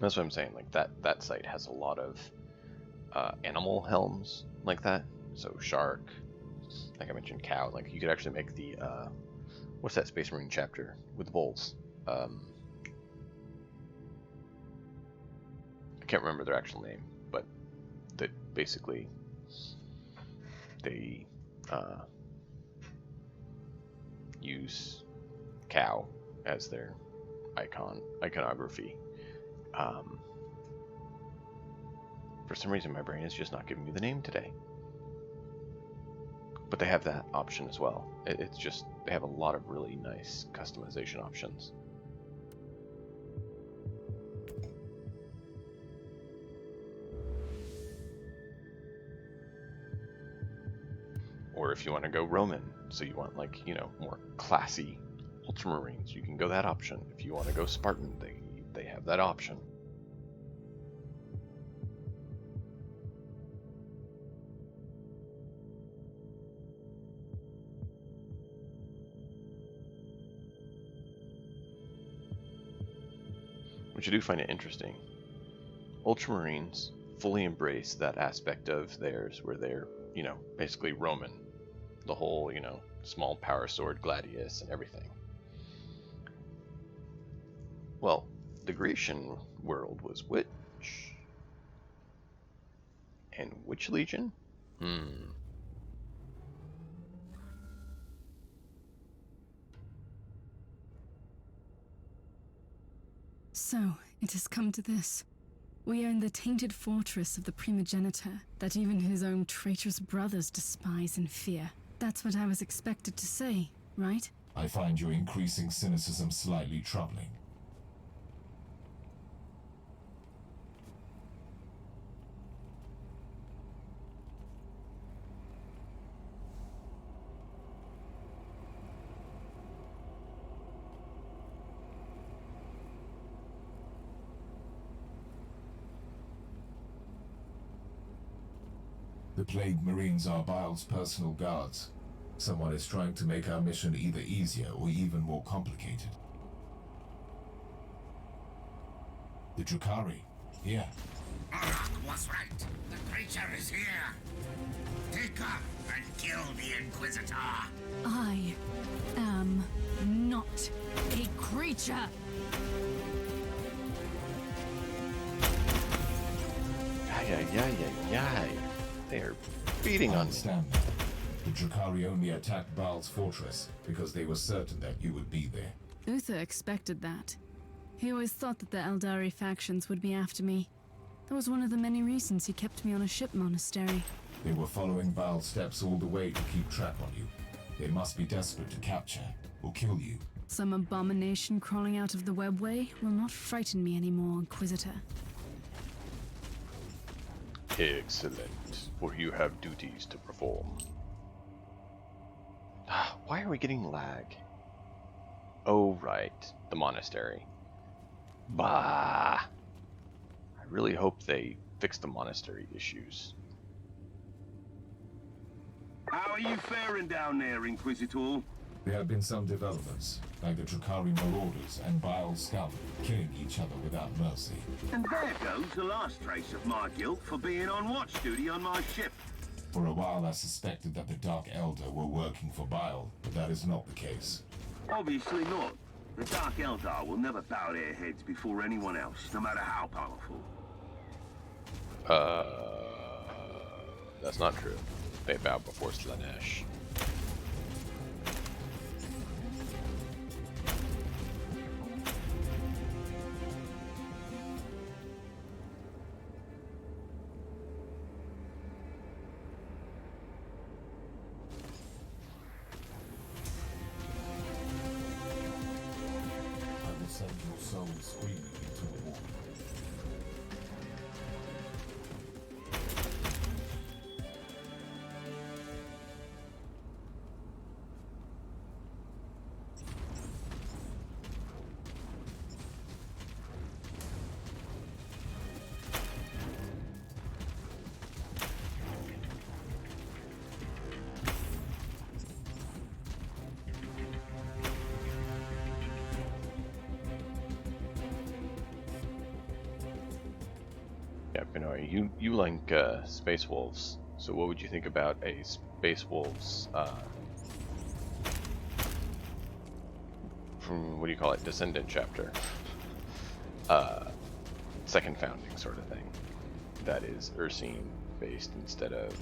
That's what I'm saying. Like that site has a lot of animal helms like that. So shark, like I mentioned, cow. Like you could actually make the what's that Space Marine chapter with the bulls? I can't remember their actual name, but that basically they use cow as their iconography. For some reason my brain is just not giving me the name today. But they have that option as well. It's just, they have a lot of really nice customization options. Or if you want to go Roman, so you want like, you know, more classy Ultramarines, you can go that option. If you want to go Spartan, they have that option. Which I do find it interesting. Ultramarines fully embrace that aspect of theirs where they're, you know, basically Roman. The whole, you know, small power sword, gladius, and everything. Well, the Grecian world was which? And which legion? So, it has come to this. We own the tainted fortress of the primogenitor that even his own traitorous brothers despise and fear. That's what I was expected to say, right? I find your increasing cynicism slightly troubling. The plagued Marines are Bile's personal guards. Someone is trying to make our mission either easier or even more complicated. The Drukhari, here. Arak was right. The creature is here. Take her and kill the Inquisitor. I am not a creature. Yay. They are beating on me. Understand that. The Drukhari only attacked Baal's fortress because they were certain that you would be there. Uther expected that. He always thought that the Eldari factions would be after me. That was one of the many reasons he kept me on a ship monastery. They were following Baal's steps all the way to keep track on you. They must be desperate to capture or kill you. Some abomination crawling out of the webway will not frighten me anymore, Inquisitor. Excellent, for you have duties to perform. Why are we getting lag? Oh, right, the monastery. Bah! I really hope they fix the monastery issues. How are you faring down there, Inquisitor? There have been some developments, like the Drukhari marauders and Baal's scum killing each other without mercy. And there goes the last trace of my guilt for being on watch duty on my ship. For a while I suspected that the Dark Elder were working for Baal, but that is not the case. Obviously not. The Dark Eldar will never bow their heads before anyone else, no matter how powerful. That's not true. They bow before Slanesh. I will send your soul screaming into the wall. Yeah, Benoy, you like Space Wolves. So what would you think about a Space Wolves from, what do you call it, Descendant chapter? Second founding sort of thing. That is Ursine based instead of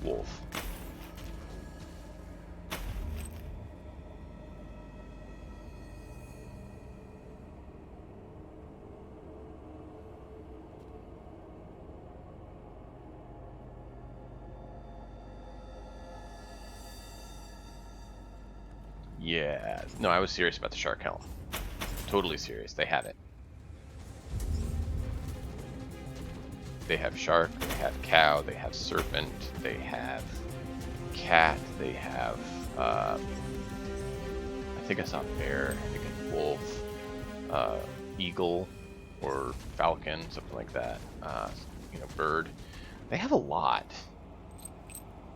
Wolf. Yeah, no, I was serious about the shark helm. Totally serious. They have it. They have shark, they have cow, they have serpent, they have cat, they have, I think I saw bear, I think a wolf, eagle, or falcon, something like that, you know, bird. They have a lot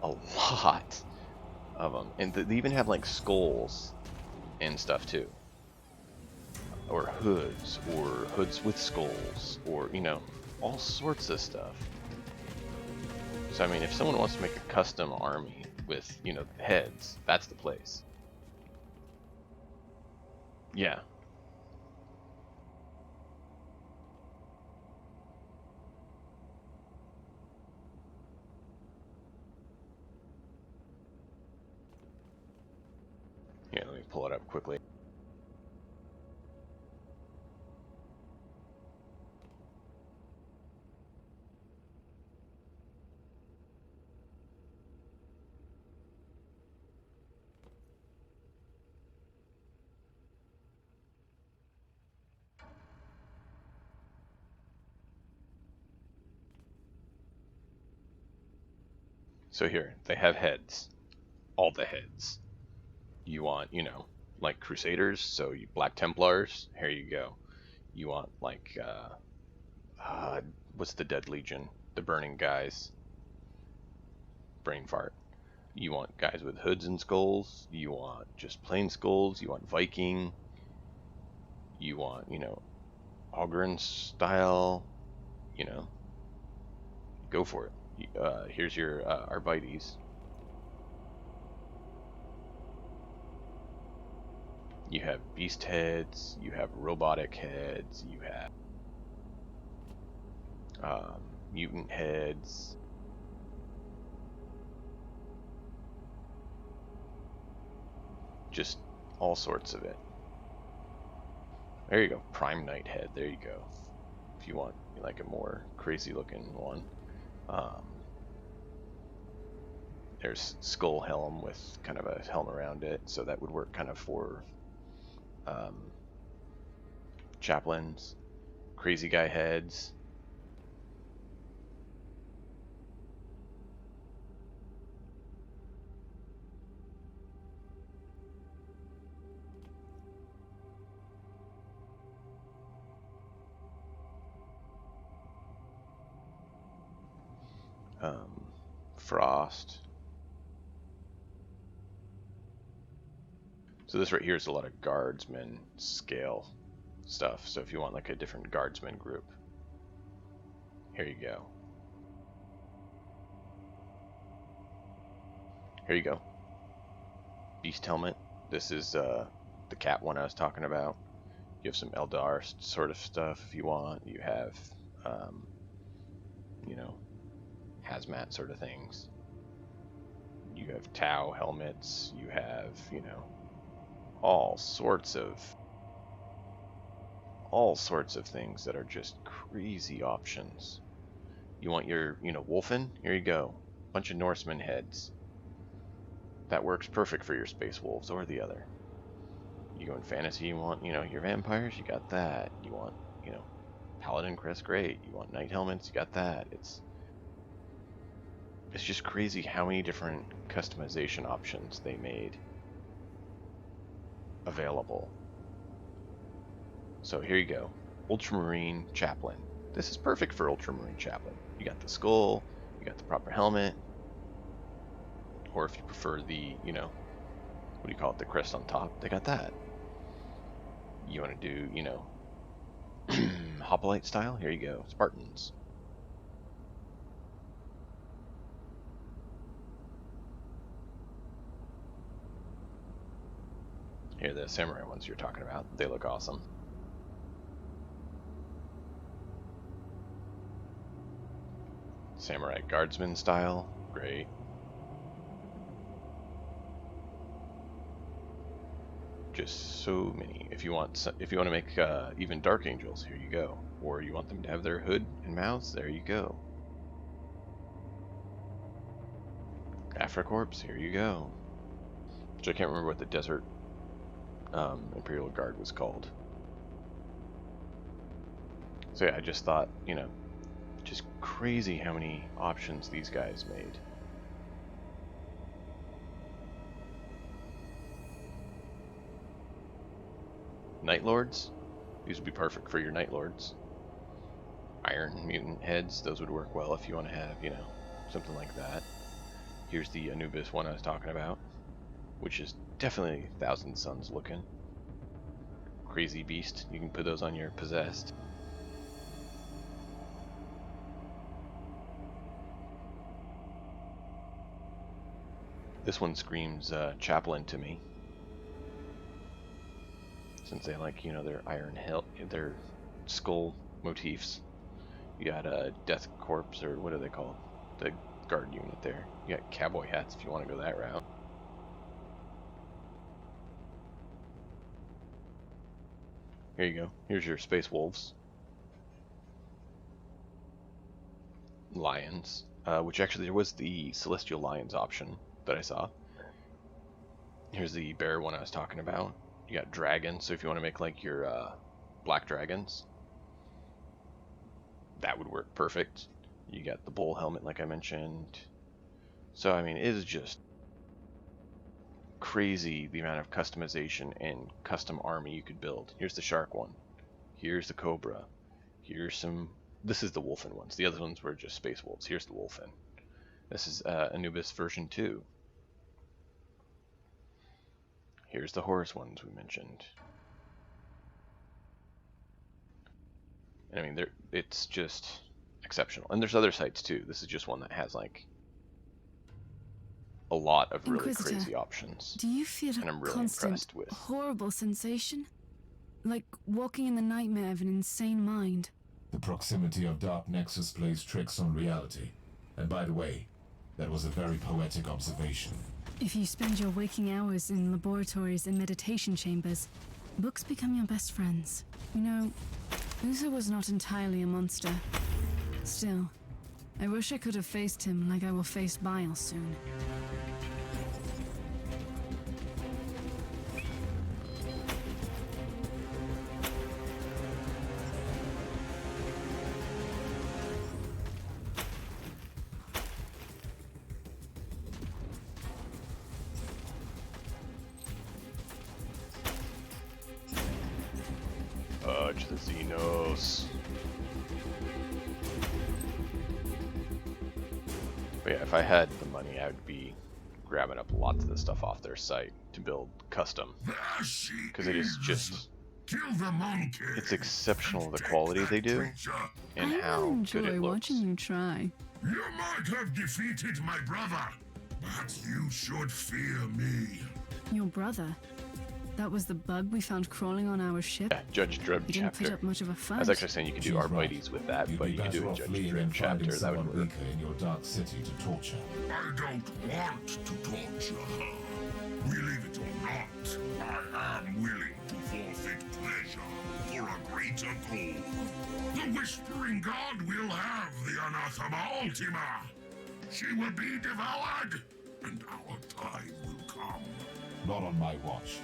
of them, and they even have like skulls and stuff too, or hoods with skulls, or, you know, all sorts of stuff. So I mean, if someone wants to make a custom army with, you know, heads, that's the place. Yeah. Yeah, let me pull it up quickly. So here, they have heads. All the heads. You want, you know, like Crusaders, so you Black Templars, here you go. You want like, what's the Dead Legion? The Burning Guys. brain fart. You want guys with hoods and skulls. You want just plain skulls. You want Viking. You want, you know, Ogryn style. You know, go for it. Here's your Arbites. You have beast heads. You have robotic heads. You have mutant heads. Just all sorts of it. There you go. Prime Knight head. There you go. If you want like a more crazy looking one. There's skull helm with kind of a helm around it, so that would work kind of for chaplains, crazy guy heads. Frost. So this right here is a lot of guardsman scale stuff. So if you want like a different guardsman group, here you go. Here you go. Beast helmet. This is the cat one I was talking about. You have some Eldar sort of stuff if you want. You have, you know, hazmat sort of things. You have Tau helmets. You have, you know, all sorts of things that are just crazy options. You want your, you know, Wolfen? Here you go. Bunch of Norseman heads. That works perfect for your Space Wolves or the other. You go in fantasy, you want, you know, your vampires, you got that. You want, you know, Paladin crest, great. You want knight helmets, you got that. It's just crazy how many different customization options they made available. So here you go. Ultramarine Chaplain. This is perfect for Ultramarine Chaplain. You got the skull, you got the proper helmet, or if you prefer the, you know, what do you call it, the crest on top, they got that. You want to do, you know, Hoplite style? Here you go. Spartans. Here are the samurai ones you're talking about. They look awesome. Samurai guardsman style. Great. Just so many. If you want to make even Dark Angels, here you go. Or you want them to have their hood and mouths, there you go. Afracorps, here you go. Which I can't remember what the Desert Imperial Guard was called. So yeah, I just thought, you know, just crazy how many options these guys made. Night Lords, these would be perfect for your Night Lords. Iron Mutant heads, those would work well if you want to have, you know, something like that. Here's the Anubis one I was talking about, which is definitely Thousand Suns looking. Crazy beast, you can put those on your possessed. This one screams Chaplain to me, since they like, you know, their iron hilt, their skull motifs. You got a Death Corpse, or what are they called? The guard unit there. You got cowboy hats if you want to go that route. Here you go. Here's your Space Wolves. Lions, which actually there was the Celestial Lions option that I saw. Here's the bear one I was talking about. You got dragons, so if you want to make like your black dragons, that would work perfect. You got the bull helmet like I mentioned. So I mean, it is just crazy the amount of customization and custom army you could build. Here's the shark one. Here's the cobra. Here's some... This is the wolfen ones. The other ones were just space wolves. Here's the wolfen. This is Anubis version 2. Here's the horse ones we mentioned. And I mean, it's just exceptional. And there's other sites too. This is just one that has like a lot of really Inquisitor, crazy options. Do you feel and I'm a really constant, impressed with. horrible sensation? Like walking in the nightmare of an insane mind? The proximity of Dark Nexus plays tricks on reality. And by the way, that was a very poetic observation. If you spend your waking hours in laboratories and meditation chambers, books become your best friends. You know, Uso was not entirely a monster. Still, I wish I could have faced him like I will face Bile soon. Fudge the Xenos. But yeah, if I had the money, I would be grabbing up lots of the stuff off their site to build custom. Because it is just... It's exceptional the quality they do, and how good it looks. Watching you try. You might have defeated my brother, but you should fear me. Your brother? That was the bug we found crawling on our ship? Yeah, Judge Dredd You didn't put chapter. up much of a fight. I was actually saying you could do Arbites with that, but you could do a Judge Dredd chapter. That would work. In your dark city to torture. I don't want to torture her. Believe it or not, I am willing to forfeit pleasure for a greater goal. The Whispering God will have the Anathema Ultima. She will be devoured, and our time will come. Not on my watch.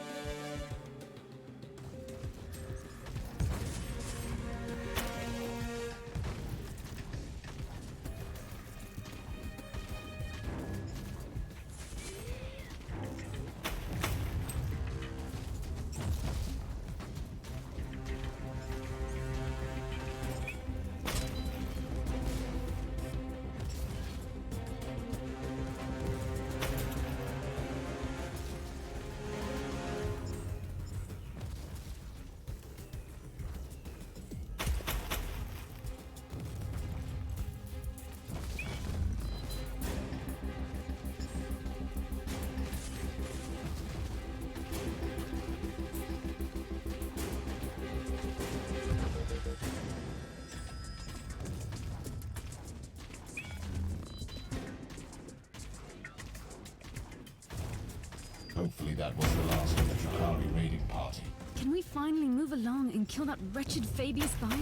Hopefully that was the last of the Drakari raiding party. Can we finally move along and kill that wretched Fabius Bile?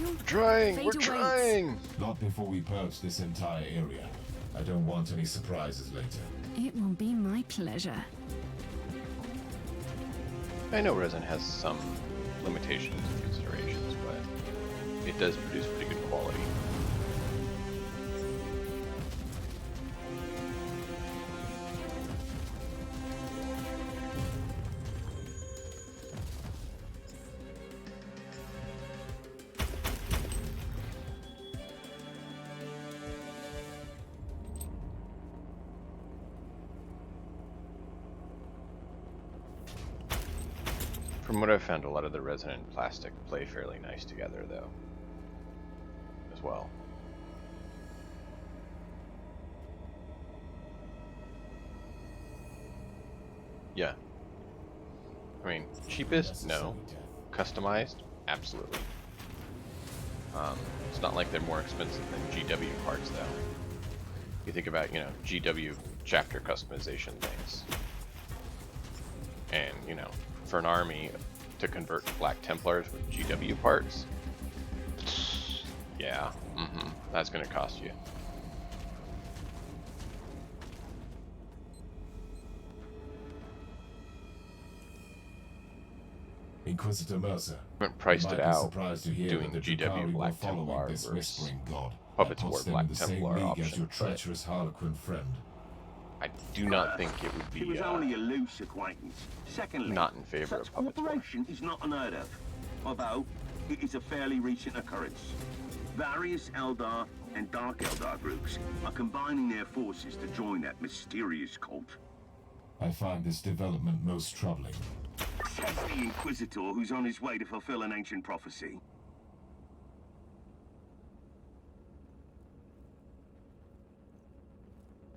We're trying! Not before we purge this entire area. I don't want any surprises later. It will be my pleasure. I know resin has some limitations and considerations, but it does produce pretty good quality. From what I've found, a lot of the resin and plastic play fairly nice together, though, as well. Yeah. I mean, cheapest? No. Customized? Absolutely. It's not like they're more expensive than GW parts, though. You think about, you know, GW chapter customization things. And, you know, for an army to convert Black Templars with GW parts, yeah, that's gonna cost you. Inquisitor Mercer. I haven't priced it out doing the GW Black Templar versus Puppets War Black Templar option, but treacherous Harlequin friend. I do not think it would be It was only a loose acquaintance. Secondly, not in favor such of Puppets War. cooperation is not unheard of, although it is a fairly recent occurrence. Various Eldar and Dark Eldar groups are combining their forces to join that mysterious cult. I find this development most troubling. Says the Inquisitor who's on his way to fulfill an ancient prophecy.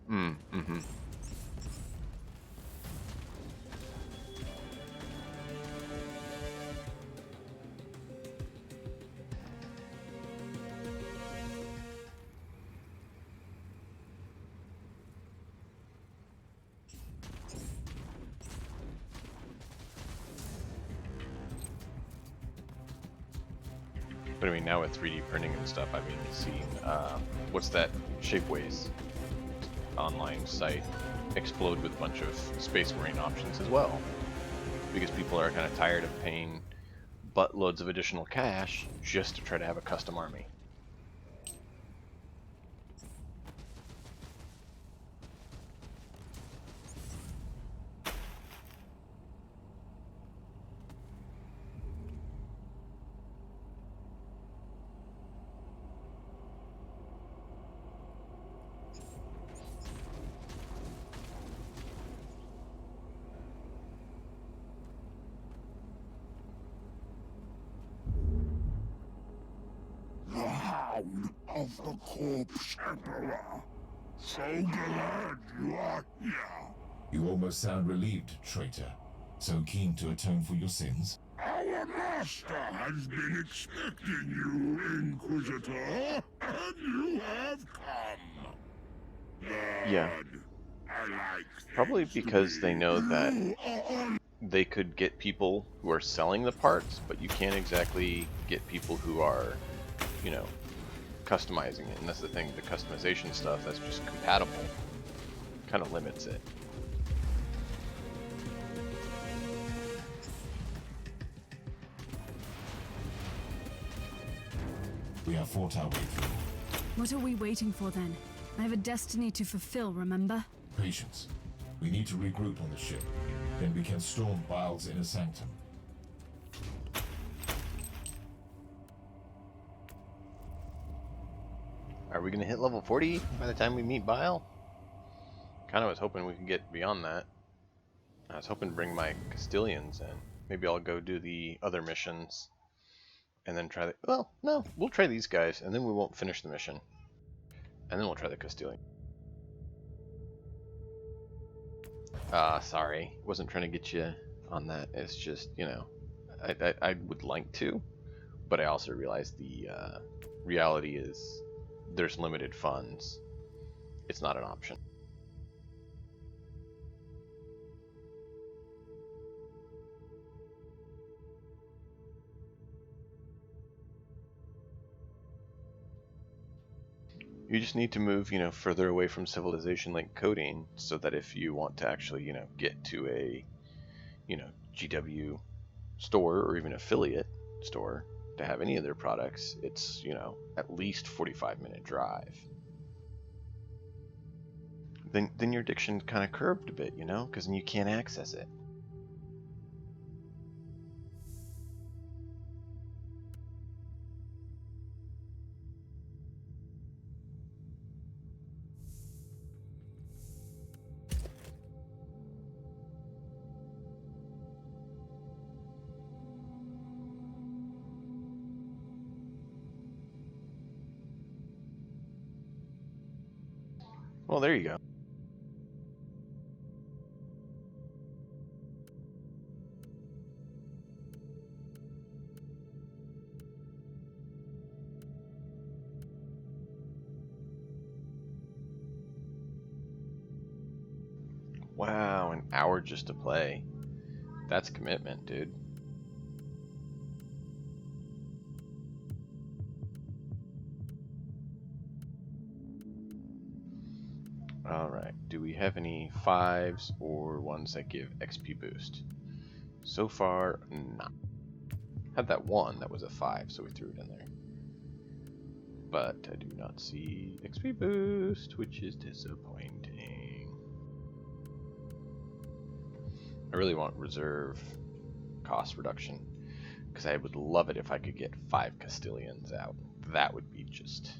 Mm-hmm. But I mean, now with 3D printing and stuff, I've been seeing, what's that Shapeways online site explode with a bunch of Space Marine options as well. Because people are kind of tired of paying buttloads of additional cash just to try to have a custom army. Of the Corpse Emperor. So glad you are here. You almost sound relieved, traitor. So keen to atone for your sins? Our master has been expecting you, Inquisitor, and you have come. Yeah. I like probably because they know that they could get people who are selling the parts, but you can't exactly get people who are, you know, customizing it. And that's the thing, the customization stuff that's just compatible kind of limits it. We have fought our way through. What are we waiting for then? I have a destiny to fulfill, remember? Patience. We need to regroup on the ship. Then we can storm Bile's inner sanctum. Are we going to hit level 40 by the time we meet Bile? Kind of was hoping we could get beyond that. I was hoping to bring my Castilians in. Maybe I'll go do the other missions and then try the... Well, no, we'll try these guys and then we won't finish the mission. And then we'll try the Castilian. Sorry. Wasn't trying to get you on that. It's just, you know, I would like to, but I also realize the reality is there's limited funds. It's not an option. You just need to move, you know, further away from civilization like coding, so that if you want to actually, you know, get to a, you know, GW store or even affiliate store to have any of their products, it's, you know, at least 45-minute drive. Then your addiction's kind of curbed a bit, you know, because then you can't access it. Well, there you go. Wow, an hour just to play. That's commitment, dude. Alright, do we have any 5s or ones that give XP boost? So far, not. Had that one that was a 5, so we threw it in there. But I do not see XP boost, which is disappointing. I really want reserve cost reduction, because I would love it if I could get 5 Castilians out. That would be just...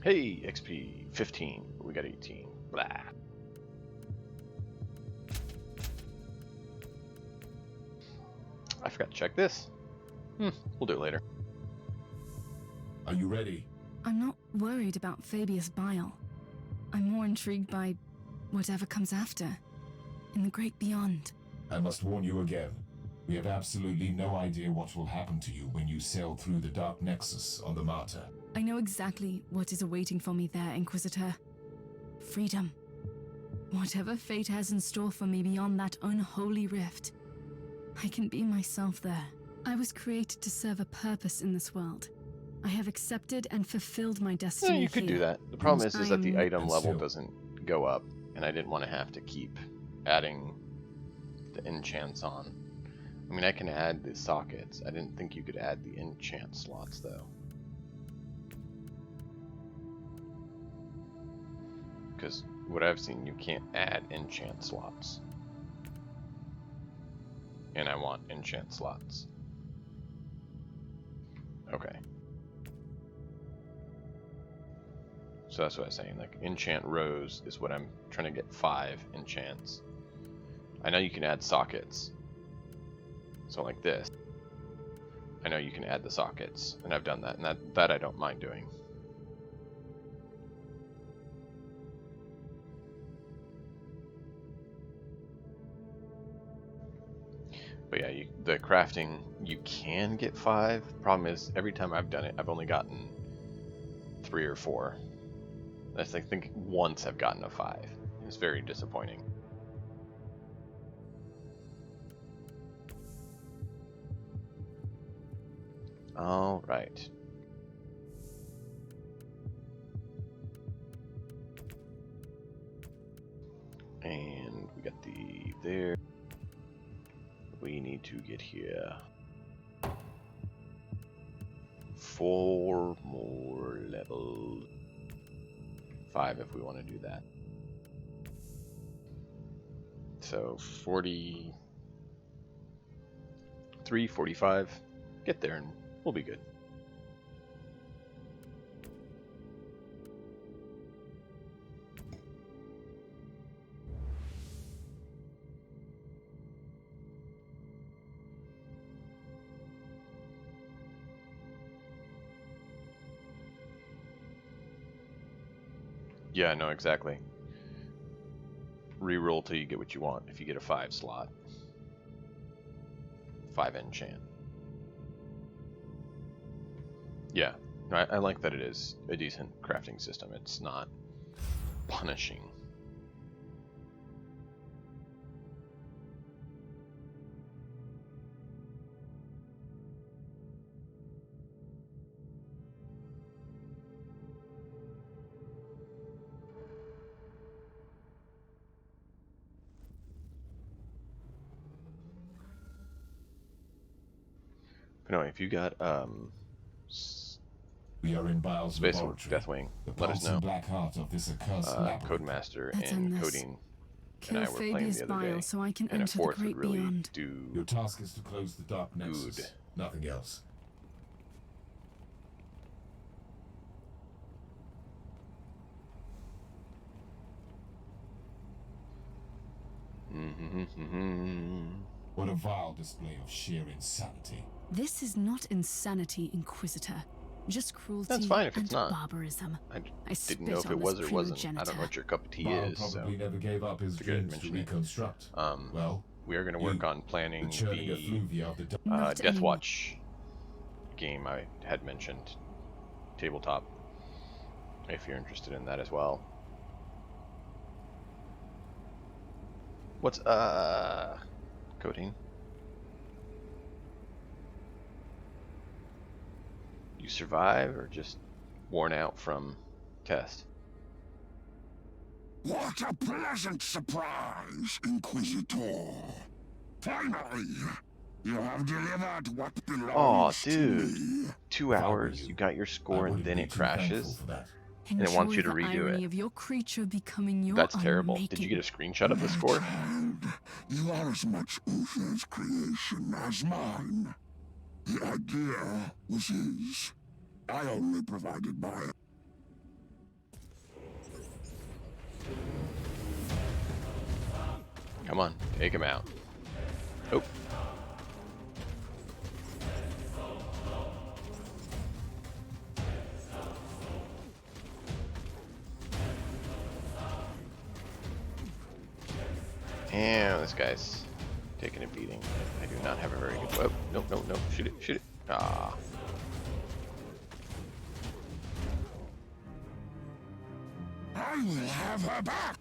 Hey, XP 15. We got 18. Blah. I forgot to check this. We'll do it later. Are you ready? I'm not worried about Fabius Bile. I'm more intrigued by whatever comes after, in the great beyond. I must warn you again. We have absolutely no idea what will happen to you when you sail through the Dark Nexus on the Martyr. I know exactly what is awaiting for me there, Inquisitor. Freedom. Whatever fate has in store for me beyond that unholy rift, I can be myself there. I was created to serve a purpose in this world. I have accepted and fulfilled my destiny. Yeah, you could here. do that. The problem is that the item And level still- doesn't go up, and I didn't want to have to keep adding the enchants on. I mean, I can add the sockets. I didn't think you could add the enchant slots, though. Because what I've seen, you can't add enchant slots. And I want enchant slots. Okay. So that's what I was saying, like, enchant rows is what I'm trying to get 5 enchants. I know you can add sockets. So like this. I know you can add the sockets, and I've done that, and that I don't mind doing. But yeah, the crafting, you can get 5. Problem is, every time I've done it, I've only gotten 3 or 4. I think once I've gotten a 5. It's very disappointing. All right. And we got the there. We need to get here 4 more levels. 5 if we want to do that. So 43, 45. Get there and we'll be good. Yeah, no, exactly. Reroll till you get what you want. If you get a 5 slot, 5 enchant. Yeah, I like that it is a decent crafting system. It's not punishing. No, if you got We are in Bile's Space laboratory. Deathwing, The let us pulsing know. black heart of this accursed labyrinth. Codemaster Let's and end this. Coding Kill and I were playing Fabius the other Bile day, so I can and a enter the 4th great would really beyond. Your do task is to close the Dark Nexus. Good. Nothing else. What a vile display of sheer insanity. This is not insanity, Inquisitor. Just cruelty That's fine if and it's not. barbarism. I spit didn't know if on it was this or wasn't. I don't primogenitor. know what your cup of tea Bile is, so probably never gave up his figured I'd dreams to mention it. reconstruct. Well, we are going to you, work on planning the churning the effluvia of the Not Death anymore. Watch game I had mentioned, tabletop, if you're interested in that as well. What's Coding? You survive or just worn out from test? What a pleasant surprise, Inquisitor. Finally, you have delivered what belongs to me. 2 hours, you got your score and then it crashes, and it wants you to Enjoy the redo irony it. of your creature becoming your That's own terrible. making. Did you get a screenshot of the score? Child, you are as much Uther's creation as mine. The idea was his. I only provided my... Come on, take him out. Oh. And this guy's taking a beating. I do not have a very good... Whoa, no, no, no. Shoot it, shoot it. Ah. I will have her back!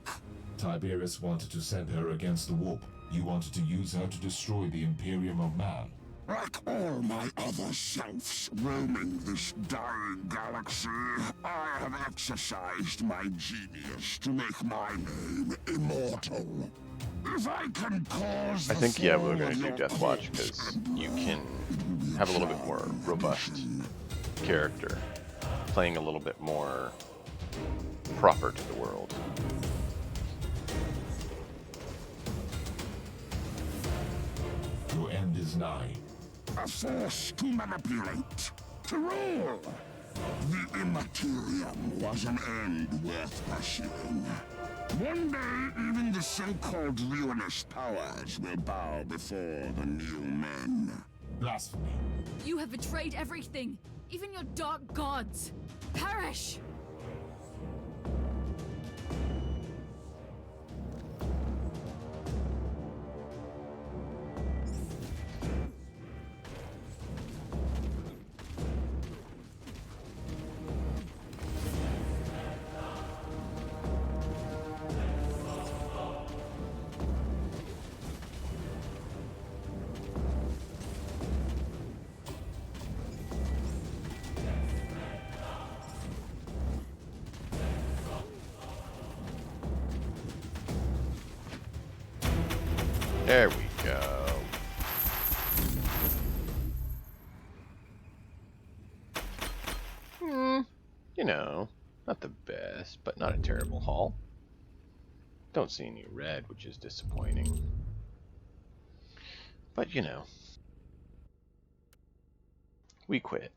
Tiberius wanted to send her against the warp. You wanted to use her to destroy the Imperium of Man. Like all my other selves roaming this dying galaxy, I have exercised my genius to make my name immortal. If I can cause I think, yeah, we're going to do Death Watch, because you can have a little bit more robust character, playing a little bit more proper to the world. Your end is nigh. A force to manipulate, to rule. The Immaterium was an end worth pursuing. One day, even the so-called ruinous powers will bow before the new men. Blasphemy. You have betrayed everything, even your dark gods. Perish! There we go. You know, not the best, but not a terrible haul. Don't see any red, which is disappointing. But, you know, we quit.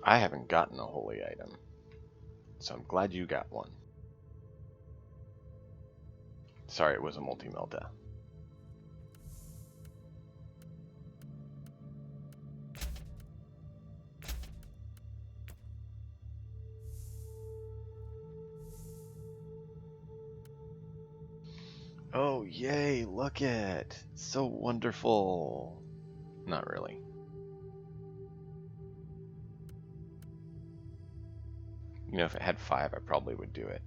I haven't gotten a holy item, so I'm glad you got one. Sorry, it was a multi-melta. Oh, yay, look it! So wonderful! Not really. You know, if it had 5, I probably would do it.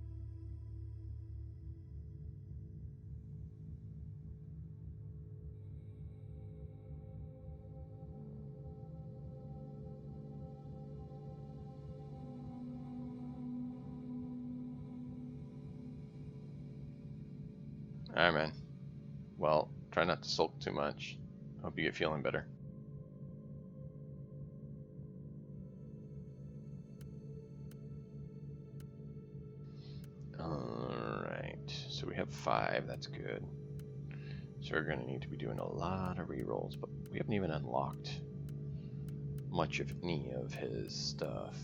Alright, man. Well, try not to sulk too much. Hope you get feeling better. Alright, so we have 5, that's good. So we're going to need to be doing a lot of rerolls, but we haven't even unlocked much of any of his stuff.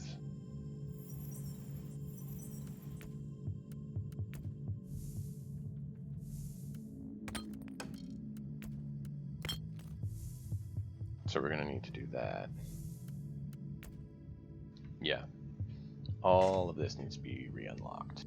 So we're going to need to do that. Yeah. All of this needs to be re-unlocked.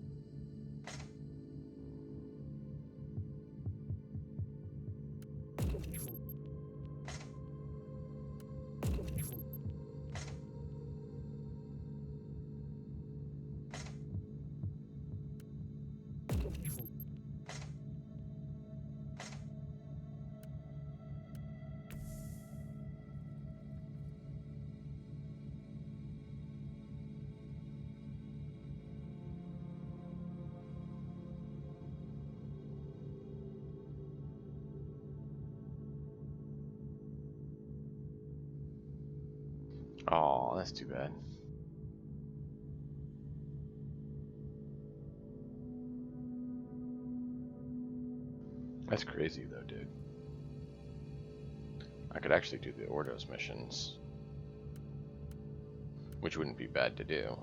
Oh, that's too bad. That's crazy though, dude. I could actually do the Ordos missions, which wouldn't be bad to do.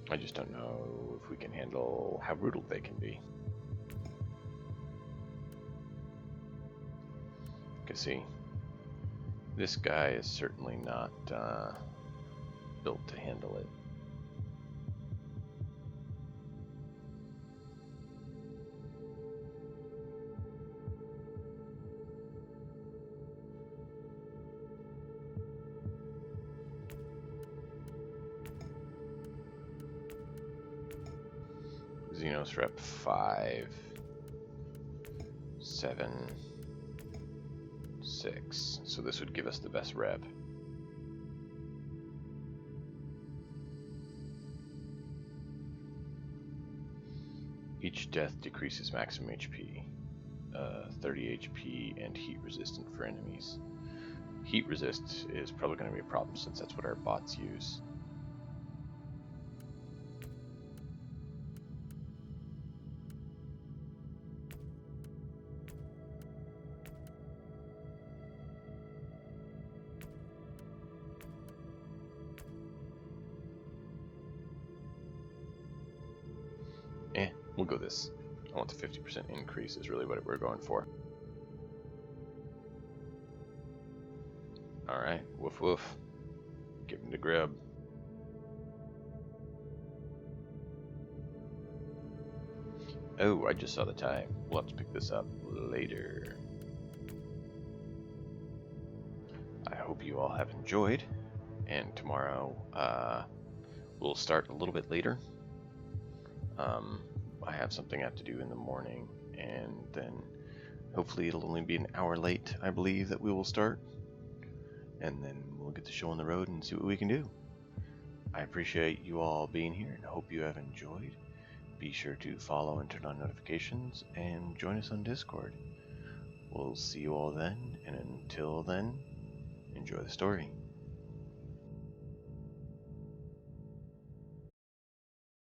I just don't know if we can handle how brutal they can be. Cause see, this guy is certainly not built to handle it. Xenos rep 5, 7, 6. So this would give us the best rep. Each death decreases maximum HP, 30 HP, and heat resistant for enemies. Heat resist is probably going to be a problem since that's what our bots use. We'll go this. I want the 50% increase is really what we're going for. Alright, woof woof. Give him the grub. Oh, I just saw the time. We'll have to pick this up later. I hope you all have enjoyed. And tomorrow, we'll start a little bit later. I have something I have to do in the morning, and then hopefully it'll only be an hour late, I believe, that we will start. And then we'll get the show on the road and see what we can do. I appreciate you all being here and hope you have enjoyed. Be sure to follow and turn on notifications and join us on Discord. We'll see you all then, and until then, enjoy the story.